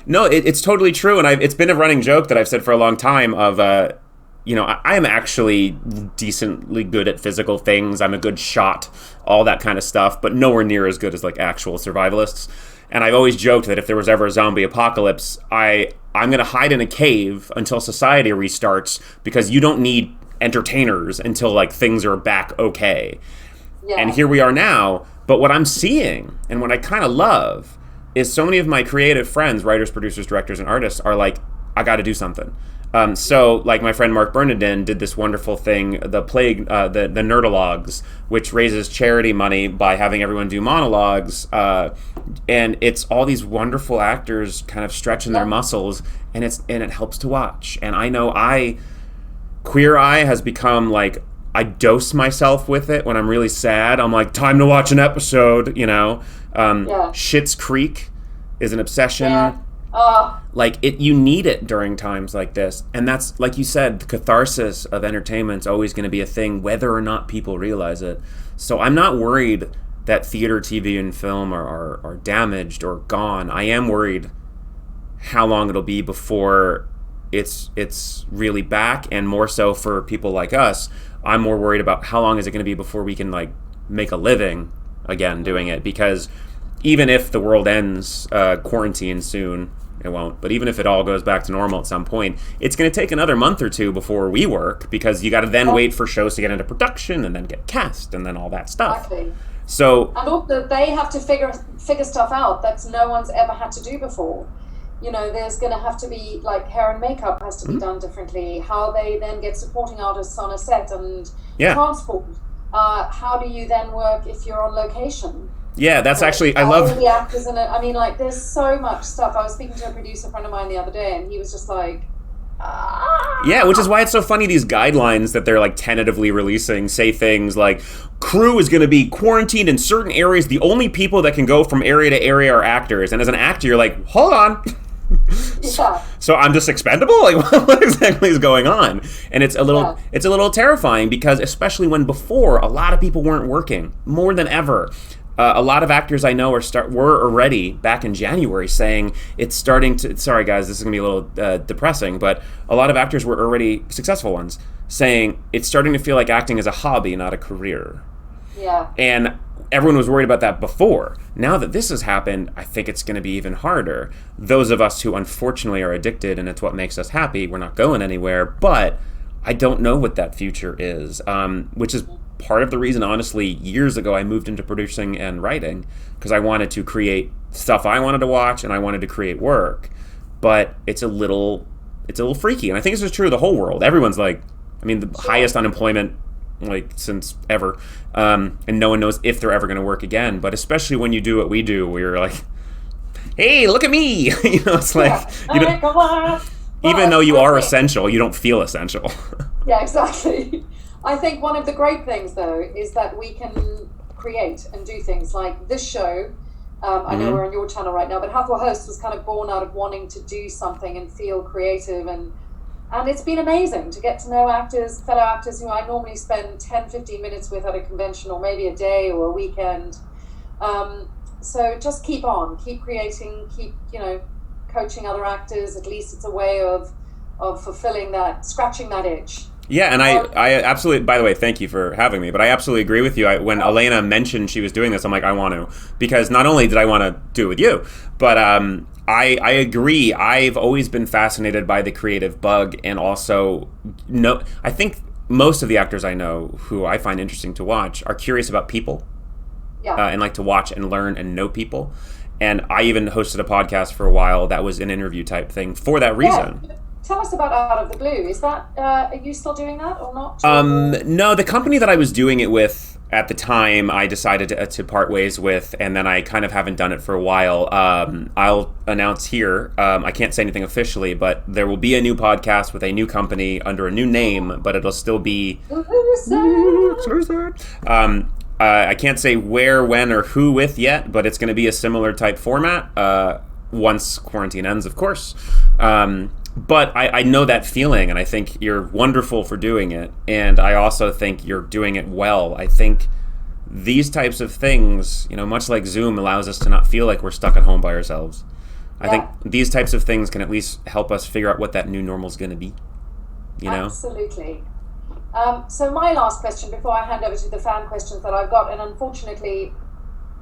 No, it's totally true, and it's been a running joke that I've said for a long time of I am actually decently good at physical things. I'm a good shot, all that kind of stuff, but nowhere near as good as like actual survivalists. And I've always joked that if there was ever a zombie apocalypse, I'm going to hide in a cave until society restarts, because you don't need entertainers until like things are back okay. Yeah. And here we are now. But what I'm seeing and what I kind of love is so many of my creative friends, writers, producers, directors, and artists are like, I got to do something. So like my friend Mark Bernardin did this wonderful thing, the Nerdalogues, which raises charity money by having everyone do monologues. And it's all these wonderful actors kind of stretching their muscles, and it helps to watch. And I know Queer Eye has become like, I dose myself with it when I'm really sad. I'm like, time to watch an episode, Schitt's Creek is an obsession. Yeah. You need it during times like this. And that's, like you said, the catharsis of entertainment's always going to be a thing, whether or not people realize it. So I'm not worried that theater, TV, and film are damaged or gone. I am worried how long it'll be before it's really back, and more so for people like us, I'm more worried about how long is it going to be before we can like make a living again doing it, because even if the world ends quarantine soon, it won't, but even if it all goes back to normal at some point, it's going to take another month or two before we work, because you got to then wait for shows to get into production and then get cast and then all that stuff. Exactly. So, and also they have to figure stuff out that no one's ever had to do before. There's going to have to be, like, hair and makeup has to be done differently. How they then get supporting artists on a set and transport. How do you then work if you're on location? Yeah, that's actually, I love the actors in it. I mean, like, there's so much stuff. I was speaking to a producer friend of mine the other day, and he was just like, Yeah, which is why it's so funny, these guidelines that they're like tentatively releasing say things like, crew is going to be quarantined in certain areas. The only people that can go from area to area are actors. And as an actor, you're like, hold on. So I'm just expendable? Like, what exactly is going on? And it's a little terrifying, because especially when before a lot of people weren't working more than ever. A lot of actors I know were already back in January saying it's starting to. Sorry guys, this is gonna be a little depressing, but a lot of actors were already successful ones saying it's starting to feel like acting is a hobby, not a career. Yeah. And everyone was worried about that before. Now that this has happened, I think it's going to be even harder. Those of us who unfortunately are addicted and it's what makes us happy, we're not going anywhere. But I don't know what that future is, which is part of the reason, honestly, years ago I moved into producing and writing, because I wanted to create stuff I wanted to watch and I wanted to create work. But it's a little freaky. And I think this is true of the whole world. Everyone's like, the highest unemployment like since ever, and no one knows if they're ever going to work again. But especially when you do what we do, where you're like, hey, look at me. It's like, even though you are essential, you don't feel essential. Yeah, exactly. I think one of the great things, though, is that we can create and do things like this show. I know we're on your channel right now, but Hathor Host was kind of born out of wanting to do something and feel creative, and it's been amazing to get to know fellow actors who I normally spend 10, 15 minutes with at a convention, or maybe a day or a weekend. So just keep creating, keep, coaching other actors. At least it's a way of fulfilling that, scratching that itch. Yeah, and I absolutely, by the way, thank you for having me, but I absolutely agree with you. When Elena mentioned she was doing this, I'm like, I want to, because not only did I want to do it with you, but I agree. I've always been fascinated by the creative bug, and also I think most of the actors I know who I find interesting to watch are curious about people, and like to watch and learn and know people. And I even hosted a podcast for a while that was an interview type thing for that reason. Yeah. Tell us about Out of the Blue. Is that, are you still doing that or not? No, the company that I was doing it with at the time, I decided to part ways with, and then I kind of haven't done it for a while. I'll announce here, I can't say anything officially, but there will be a new podcast with a new company under a new name, but it'll still be... I can't say where, when, or who with yet, but it's going to be a similar type format, once quarantine ends, of course. But I know that feeling, and I think you're wonderful for doing it, and I also think you're doing it well. I think these types of things, much like Zoom, allows us to not feel like we're stuck at home by ourselves. I think these types of things can at least help us figure out what that new normal is going to be. you know? Absolutely. So my last question before I hand over to the fan questions that I've got, and unfortunately,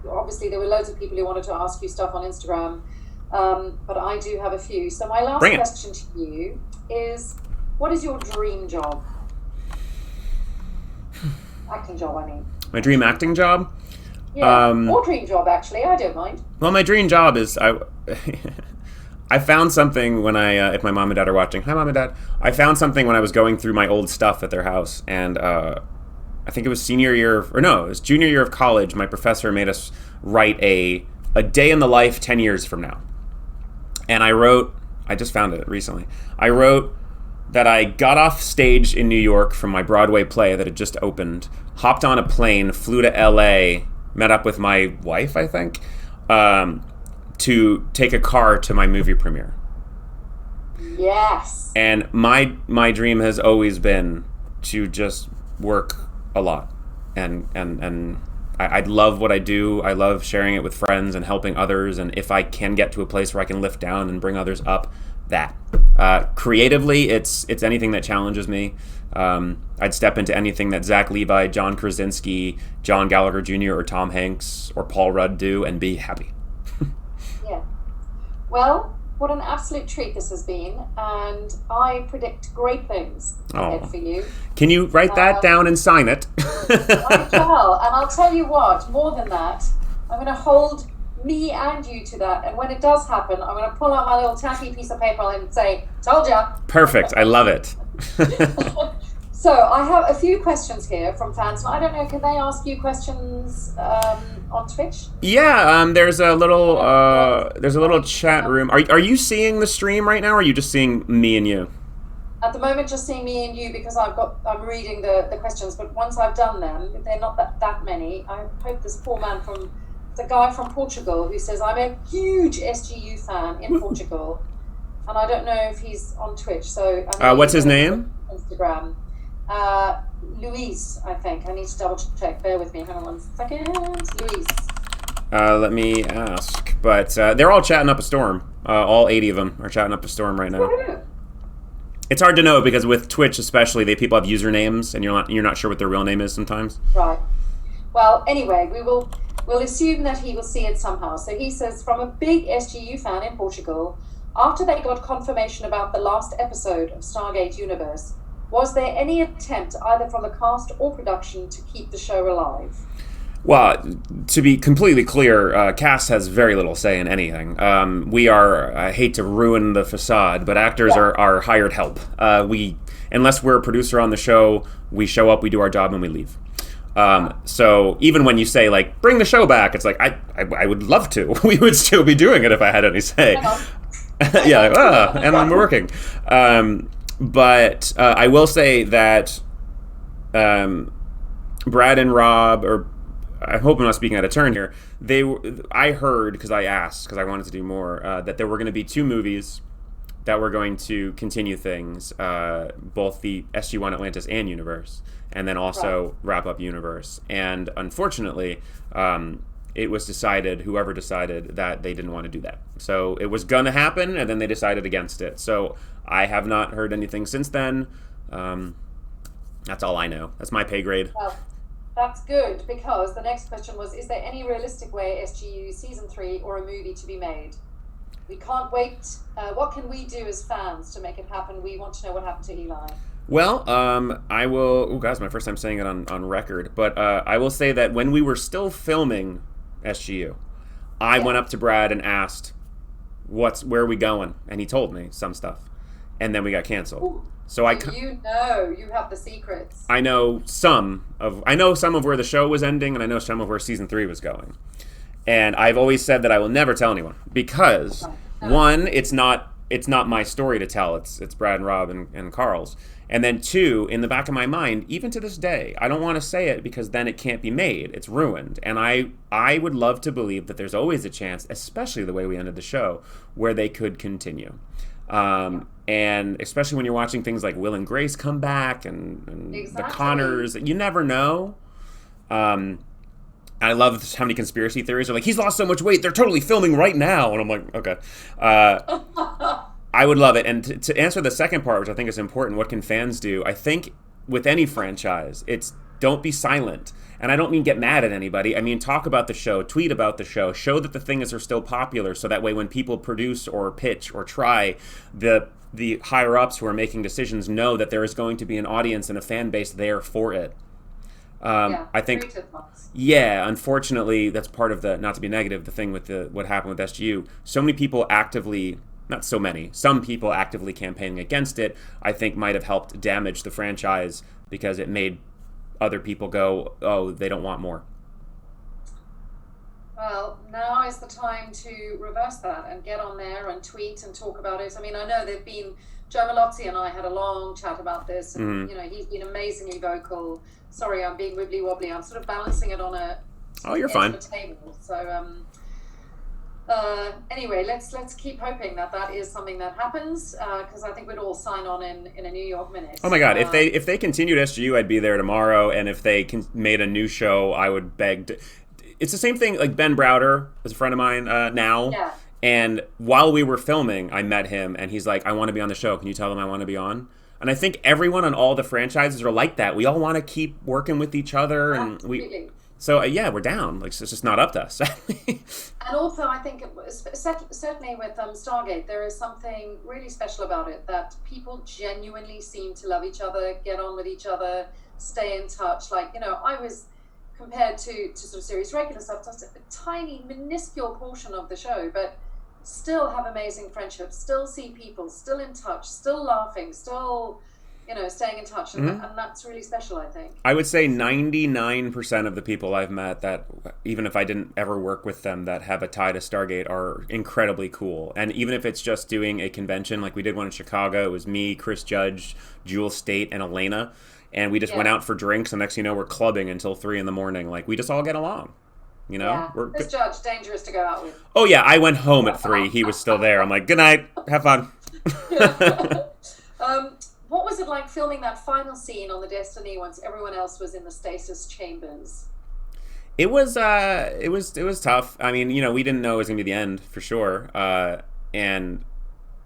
obviously there were loads of people who wanted to ask you stuff on Instagram, but I do have a few. So my last question to you is, what is your dream job? Acting job, I mean. My dream acting job? Yeah, or dream job, actually. I don't mind. Well, my dream job is I found something when if my mom and dad are watching. Hi, Mom and Dad. I found something when I was going through my old stuff at their house, and I think it was junior year of college. My professor made us write a day in the life 10 years from now. And I just found it recently. I wrote that I got off stage in New York from my Broadway play that had just opened, hopped on a plane, flew to LA, met up with my wife, I think, to take a car to my movie premiere. Yes. And my dream has always been to just work a lot. And I love what I do. I love sharing it with friends and helping others. And if I can get to a place where I can lift down and bring others up, that. Creatively, it's anything that challenges me. I'd step into anything that Zach Levi, John Krasinski, John Gallagher Jr., or Tom Hanks, or Paul Rudd do and be happy. Yeah. Well, what an absolute treat this has been, and I predict great things ahead for you. Can you write that down and sign it? I shall, and I'll tell you what, more than that, I'm going to hold me and you to that, and when it does happen, I'm going to pull out my little tacky piece of paper and say, told ya. Perfect, I love it. So I have a few questions here from fans. I don't know, can they ask you questions on Twitch? Yeah, there's a little chat room. Are you seeing the stream right now, or are you just seeing me and you? At the moment, just seeing me and you, because I'm reading the questions. But once I've done them, they're not that many. I hope this poor man the guy from Portugal who says, I'm a huge SGU fan in Portugal, and I don't know if he's on Twitch. So what's his name? Instagram. Luis, I think. I need to double check. Bear with me. Hang on 1 second. Luis. Let me ask. But they're all chatting up a storm. All 80 of them are chatting up a storm right now. Woo-hoo. It's hard to know because with Twitch especially, people have usernames and you're not sure what their real name is sometimes. Right. Well, anyway, we'll assume that he will see it somehow. So he says, from a big SGU fan in Portugal, after they got confirmation about the last episode of Stargate Universe, was there any attempt either from the cast or production to keep the show alive? Well, to be completely clear, cast has very little say in anything. We are, I hate to ruin the facade, but actors are hired help. Unless we're a producer on the show, we show up, we do our job, and we leave. So even when you say, like, bring the show back, it's like, I would love to. We would still be doing it if I had any say. Yeah, and I'm working. But I will say that Brad and Rob, or I hope I'm not speaking out of turn here, I heard, because I asked, because I wanted to do more, that there were going to be 2 movies that were going to continue things, both the SG-1 Atlantis and Universe, and then also wrap up Universe. And unfortunately, it was decided, whoever decided, that they didn't want to do that. So it was going to happen, and then they decided against it. So I have not heard anything since then. That's all I know. That's my pay grade. Well, that's good, because the next question was, is there any realistic way SGU Season 3 or a movie to be made? We can't wait. What can we do as fans to make it happen? We want to know what happened to Eli. Well, I will... Oh, guys, my first time saying it on record. But I will say that when we were still filming SGU, I went up to Brad and asked, where are we going? And he told me some stuff. And then we got canceled. Ooh. So you have the secrets. I know some of where the show was ending, and I know some of where season 3 was going. And I've always said that I will never tell anyone because one, it's not my story to tell. It's Brad and Rob and Carl's. And then 2, in the back of my mind, even to this day, I don't want to say it because then it can't be made. It's ruined. And I would love to believe that there's always a chance, especially the way we ended the show, where they could continue. And especially when you're watching things like Will and Grace come back and the Connors, you never know. I love how many conspiracy theories are like, he's lost so much weight, they're totally filming right now. And I'm like, okay. I would love it. And to answer the second part, which I think is important, what can fans do? I think with any franchise, it's don't be silent. And I don't mean get mad at anybody. I mean, talk about the show, tweet about the show that the things are still popular, so that way when people produce or pitch or try, the higher-ups who are making decisions know that there is going to be an audience and a fan base there for it. I think, unfortunately, that's part of the, not to be negative, the thing with what happened with SGU. So many people actively, not so many, some people actively campaigning against it, I think might have helped damage the franchise because it made other people go, oh, they don't want more. Well, now is the time to reverse that and get on there and tweet and talk about it. I mean, I know Joe Malozzi and I had a long chat about this, and he's been amazingly vocal. Sorry, I'm being wibbly wobbly. I'm sort of balancing it on a you're fine. The table. So anyway, let's keep hoping that is something that happens, because I think we'd all sign on in a New York minute. Oh my God! If they continued SGU, I'd be there tomorrow. And if they made a new show, I would beg to. It's the same thing. Like Ben Browder is a friend of mine now. Yeah. And while we were filming, I met him, and he's like, "I want to be on the show. Can you tell them I want to be on?" And I think everyone on all the franchises are like that. We all want to keep working with each other, and Absolutely. So we're down. Like, it's just not up to us. And also, I think certainly with Stargate, there is something really special about it, that people genuinely seem to love each other, get on with each other, stay in touch. Like, I was, compared to sort of series regular stuff, just a tiny, minuscule portion of the show, but still have amazing friendships, still see people, still in touch, still laughing, still, staying in touch. And that's really special, I think. I would say 99% of the people I've met that, even if I didn't ever work with them, that have a tie to Stargate are incredibly cool. And even if it's just doing a convention, like we did one in Chicago, it was me, Chris Judge, Jewel State, and Elena. And we just went out for drinks, and next thing you know, we're clubbing until 3 a.m. Like, we just all get along. Yeah. Chris Judge, dangerous to go out with. Oh, yeah, I went home at 3. He was still there. I'm like, good night. Have fun. What was it like filming that final scene on the Destiny once everyone else was in the stasis chambers? It was tough. I mean, we didn't know it was going to be the end, for sure. And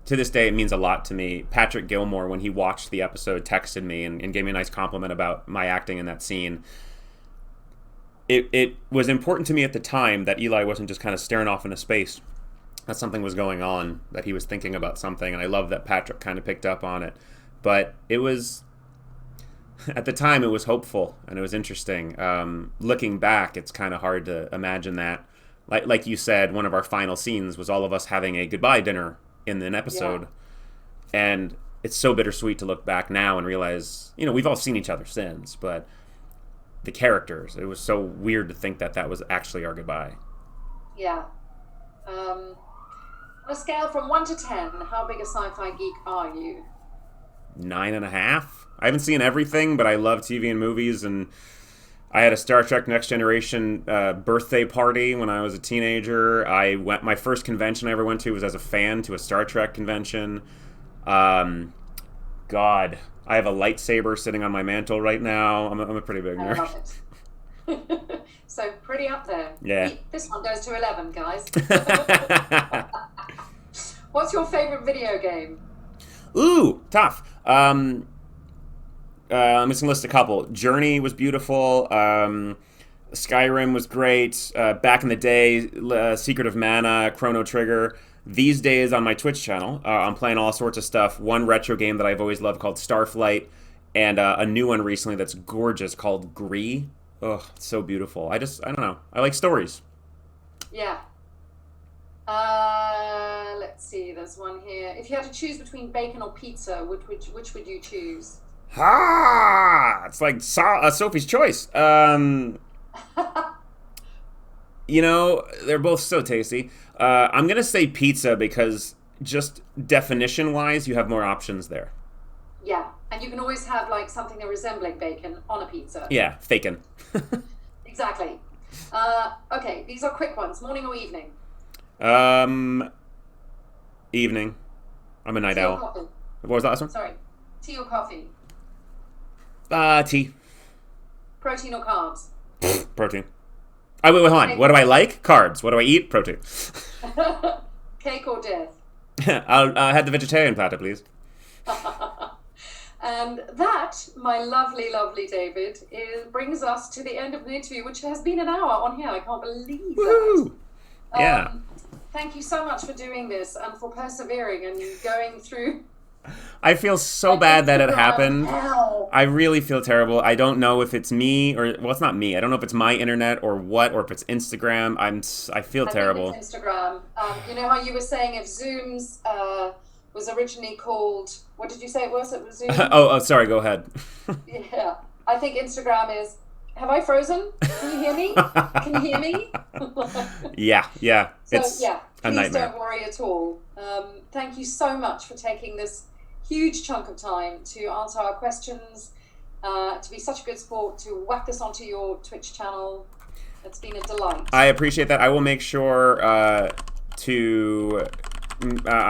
to this day, it means a lot to me. Patrick Gilmore, when he watched the episode, texted me and gave me a nice compliment about my acting in that scene. It was important to me at the time that Eli wasn't just kind of staring off into space, that something was going on, that he was thinking about something, and I love that Patrick kind of picked up on it. But it was, at the time, it was hopeful, and it was interesting. Looking back, it's kind of hard to imagine that. Like you said, one of our final scenes was all of us having a goodbye dinner in an episode. Yeah. And it's so bittersweet to look back now and realize, we've all seen each other since, but the characters, it was so weird to think that was actually our goodbye. Yeah. On a scale from 1 to 10, how big a sci-fi geek are you? 9.5. I haven't seen everything, but I love TV and movies, and I had a Star Trek Next Generation birthday party when I was a teenager. My first convention I ever went to was as a fan to a Star Trek convention. God, I have a lightsaber sitting on my mantle right now. I'm a pretty big nerd. I love it. So pretty up there. Yeah. This one goes to 11, guys. What's your favorite video game? Ooh, tough. I'm just gonna list a couple. Journey was beautiful. Skyrim was great. Back in the day, Secret of Mana, Chrono Trigger. These days on my Twitch channel, I'm playing all sorts of stuff. One retro game that I've always loved called Starflight, and a new one recently that's gorgeous called Gree. Oh, it's so beautiful. I don't know. I like stories. Yeah. Let's see. There's one here. If you had to choose between bacon or pizza, which would you choose? It's like Sophie's Choice. They're both so tasty. I'm gonna say pizza because just definition-wise, you have more options there. Yeah, and you can always have like something that resembling bacon on a pizza. Yeah, fakin'. Exactly. Okay, these are quick ones. Morning or evening? Evening. I'm a night Tea owl. or coffee? What was the last one? Sorry. Tea or coffee? Tea. Protein or carbs? Protein. Wait, hold on. What do I like? Carbs. What do I eat? Protein. Cake or death? I'll have the vegetarian platter, please. And that, my lovely, lovely David, brings us to the end of the interview, which has been an hour on here. I can't believe Woo! that. Yeah. Thank you so much for doing this and for persevering and going through. I feel so bad that it happened. Hell. I really feel terrible. I don't know if it's me or, well, it's not me. I don't know if it's my internet or what, or if it's Instagram. I feel terrible. I think it's Instagram. You know how you were saying if Zoom's was originally called, what did you say it was? It was Zoom? oh, sorry. Go ahead. Yeah. I think Instagram is, have I frozen? Can you hear me? Can you hear me? Yeah. So, It's yeah, a please nightmare. don't worry at all. Thank you so much for taking this huge chunk of time to answer our questions, to be such a good sport, to whack this onto your Twitch channel. It's been a delight. I appreciate that. I will make sure I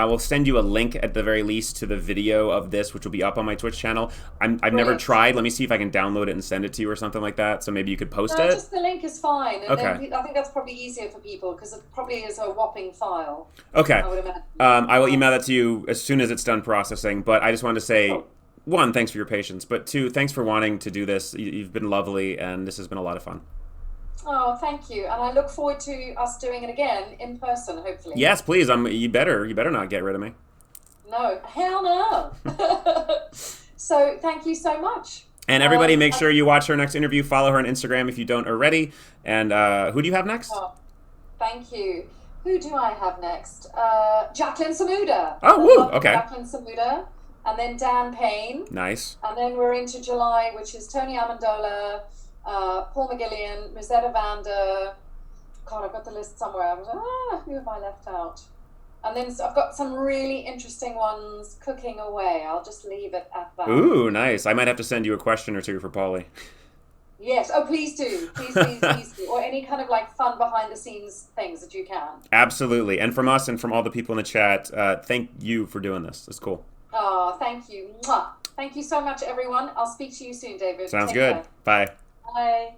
will send you a link at the very least to the video of this, which will be up on my Twitch channel. I've never Brilliant. tried. Let me see if I can download it and send it to you or something like that. So maybe you could post No, it. just the link is fine. And Okay. then I think that's probably easier for people because it probably is a whopping file. Okay. I would imagine. I will email that to you as soon as it's done processing. But I just wanted to say, Cool. one, thanks for your patience. But two, thanks for wanting to do this. You've been lovely, and this has been a lot of fun. Oh, thank you. And I look forward to us doing it again in person, hopefully. Yes, please. You better not get rid of me. No, hell no. So thank you so much. And everybody, make sure you watch her next interview. Follow her on Instagram if you don't already. And who do you have next? Oh, thank you. Who do I have next? Jacqueline Samuda. Oh, woo, okay. Jacqueline Samuda. And then Dan Payne. Nice. And then we're into July, which is Tony Amendola, Paul McGillian, Rosetta Vander. God, I've got the list somewhere. I was like, who have I left out? And then I've got some really interesting ones cooking away. I'll just leave it at that. Ooh, nice. I might have to send you a question or two for Paulie. Yes. Oh, please do. Please do. Or any kind of like fun behind the scenes things that you can. Absolutely. And from us and from all the people in the chat, thank you for doing this. It's cool. Oh, thank you. Mwah. Thank you so much, everyone. I'll speak to you soon, David. Sounds Take good. care. Bye. Bye.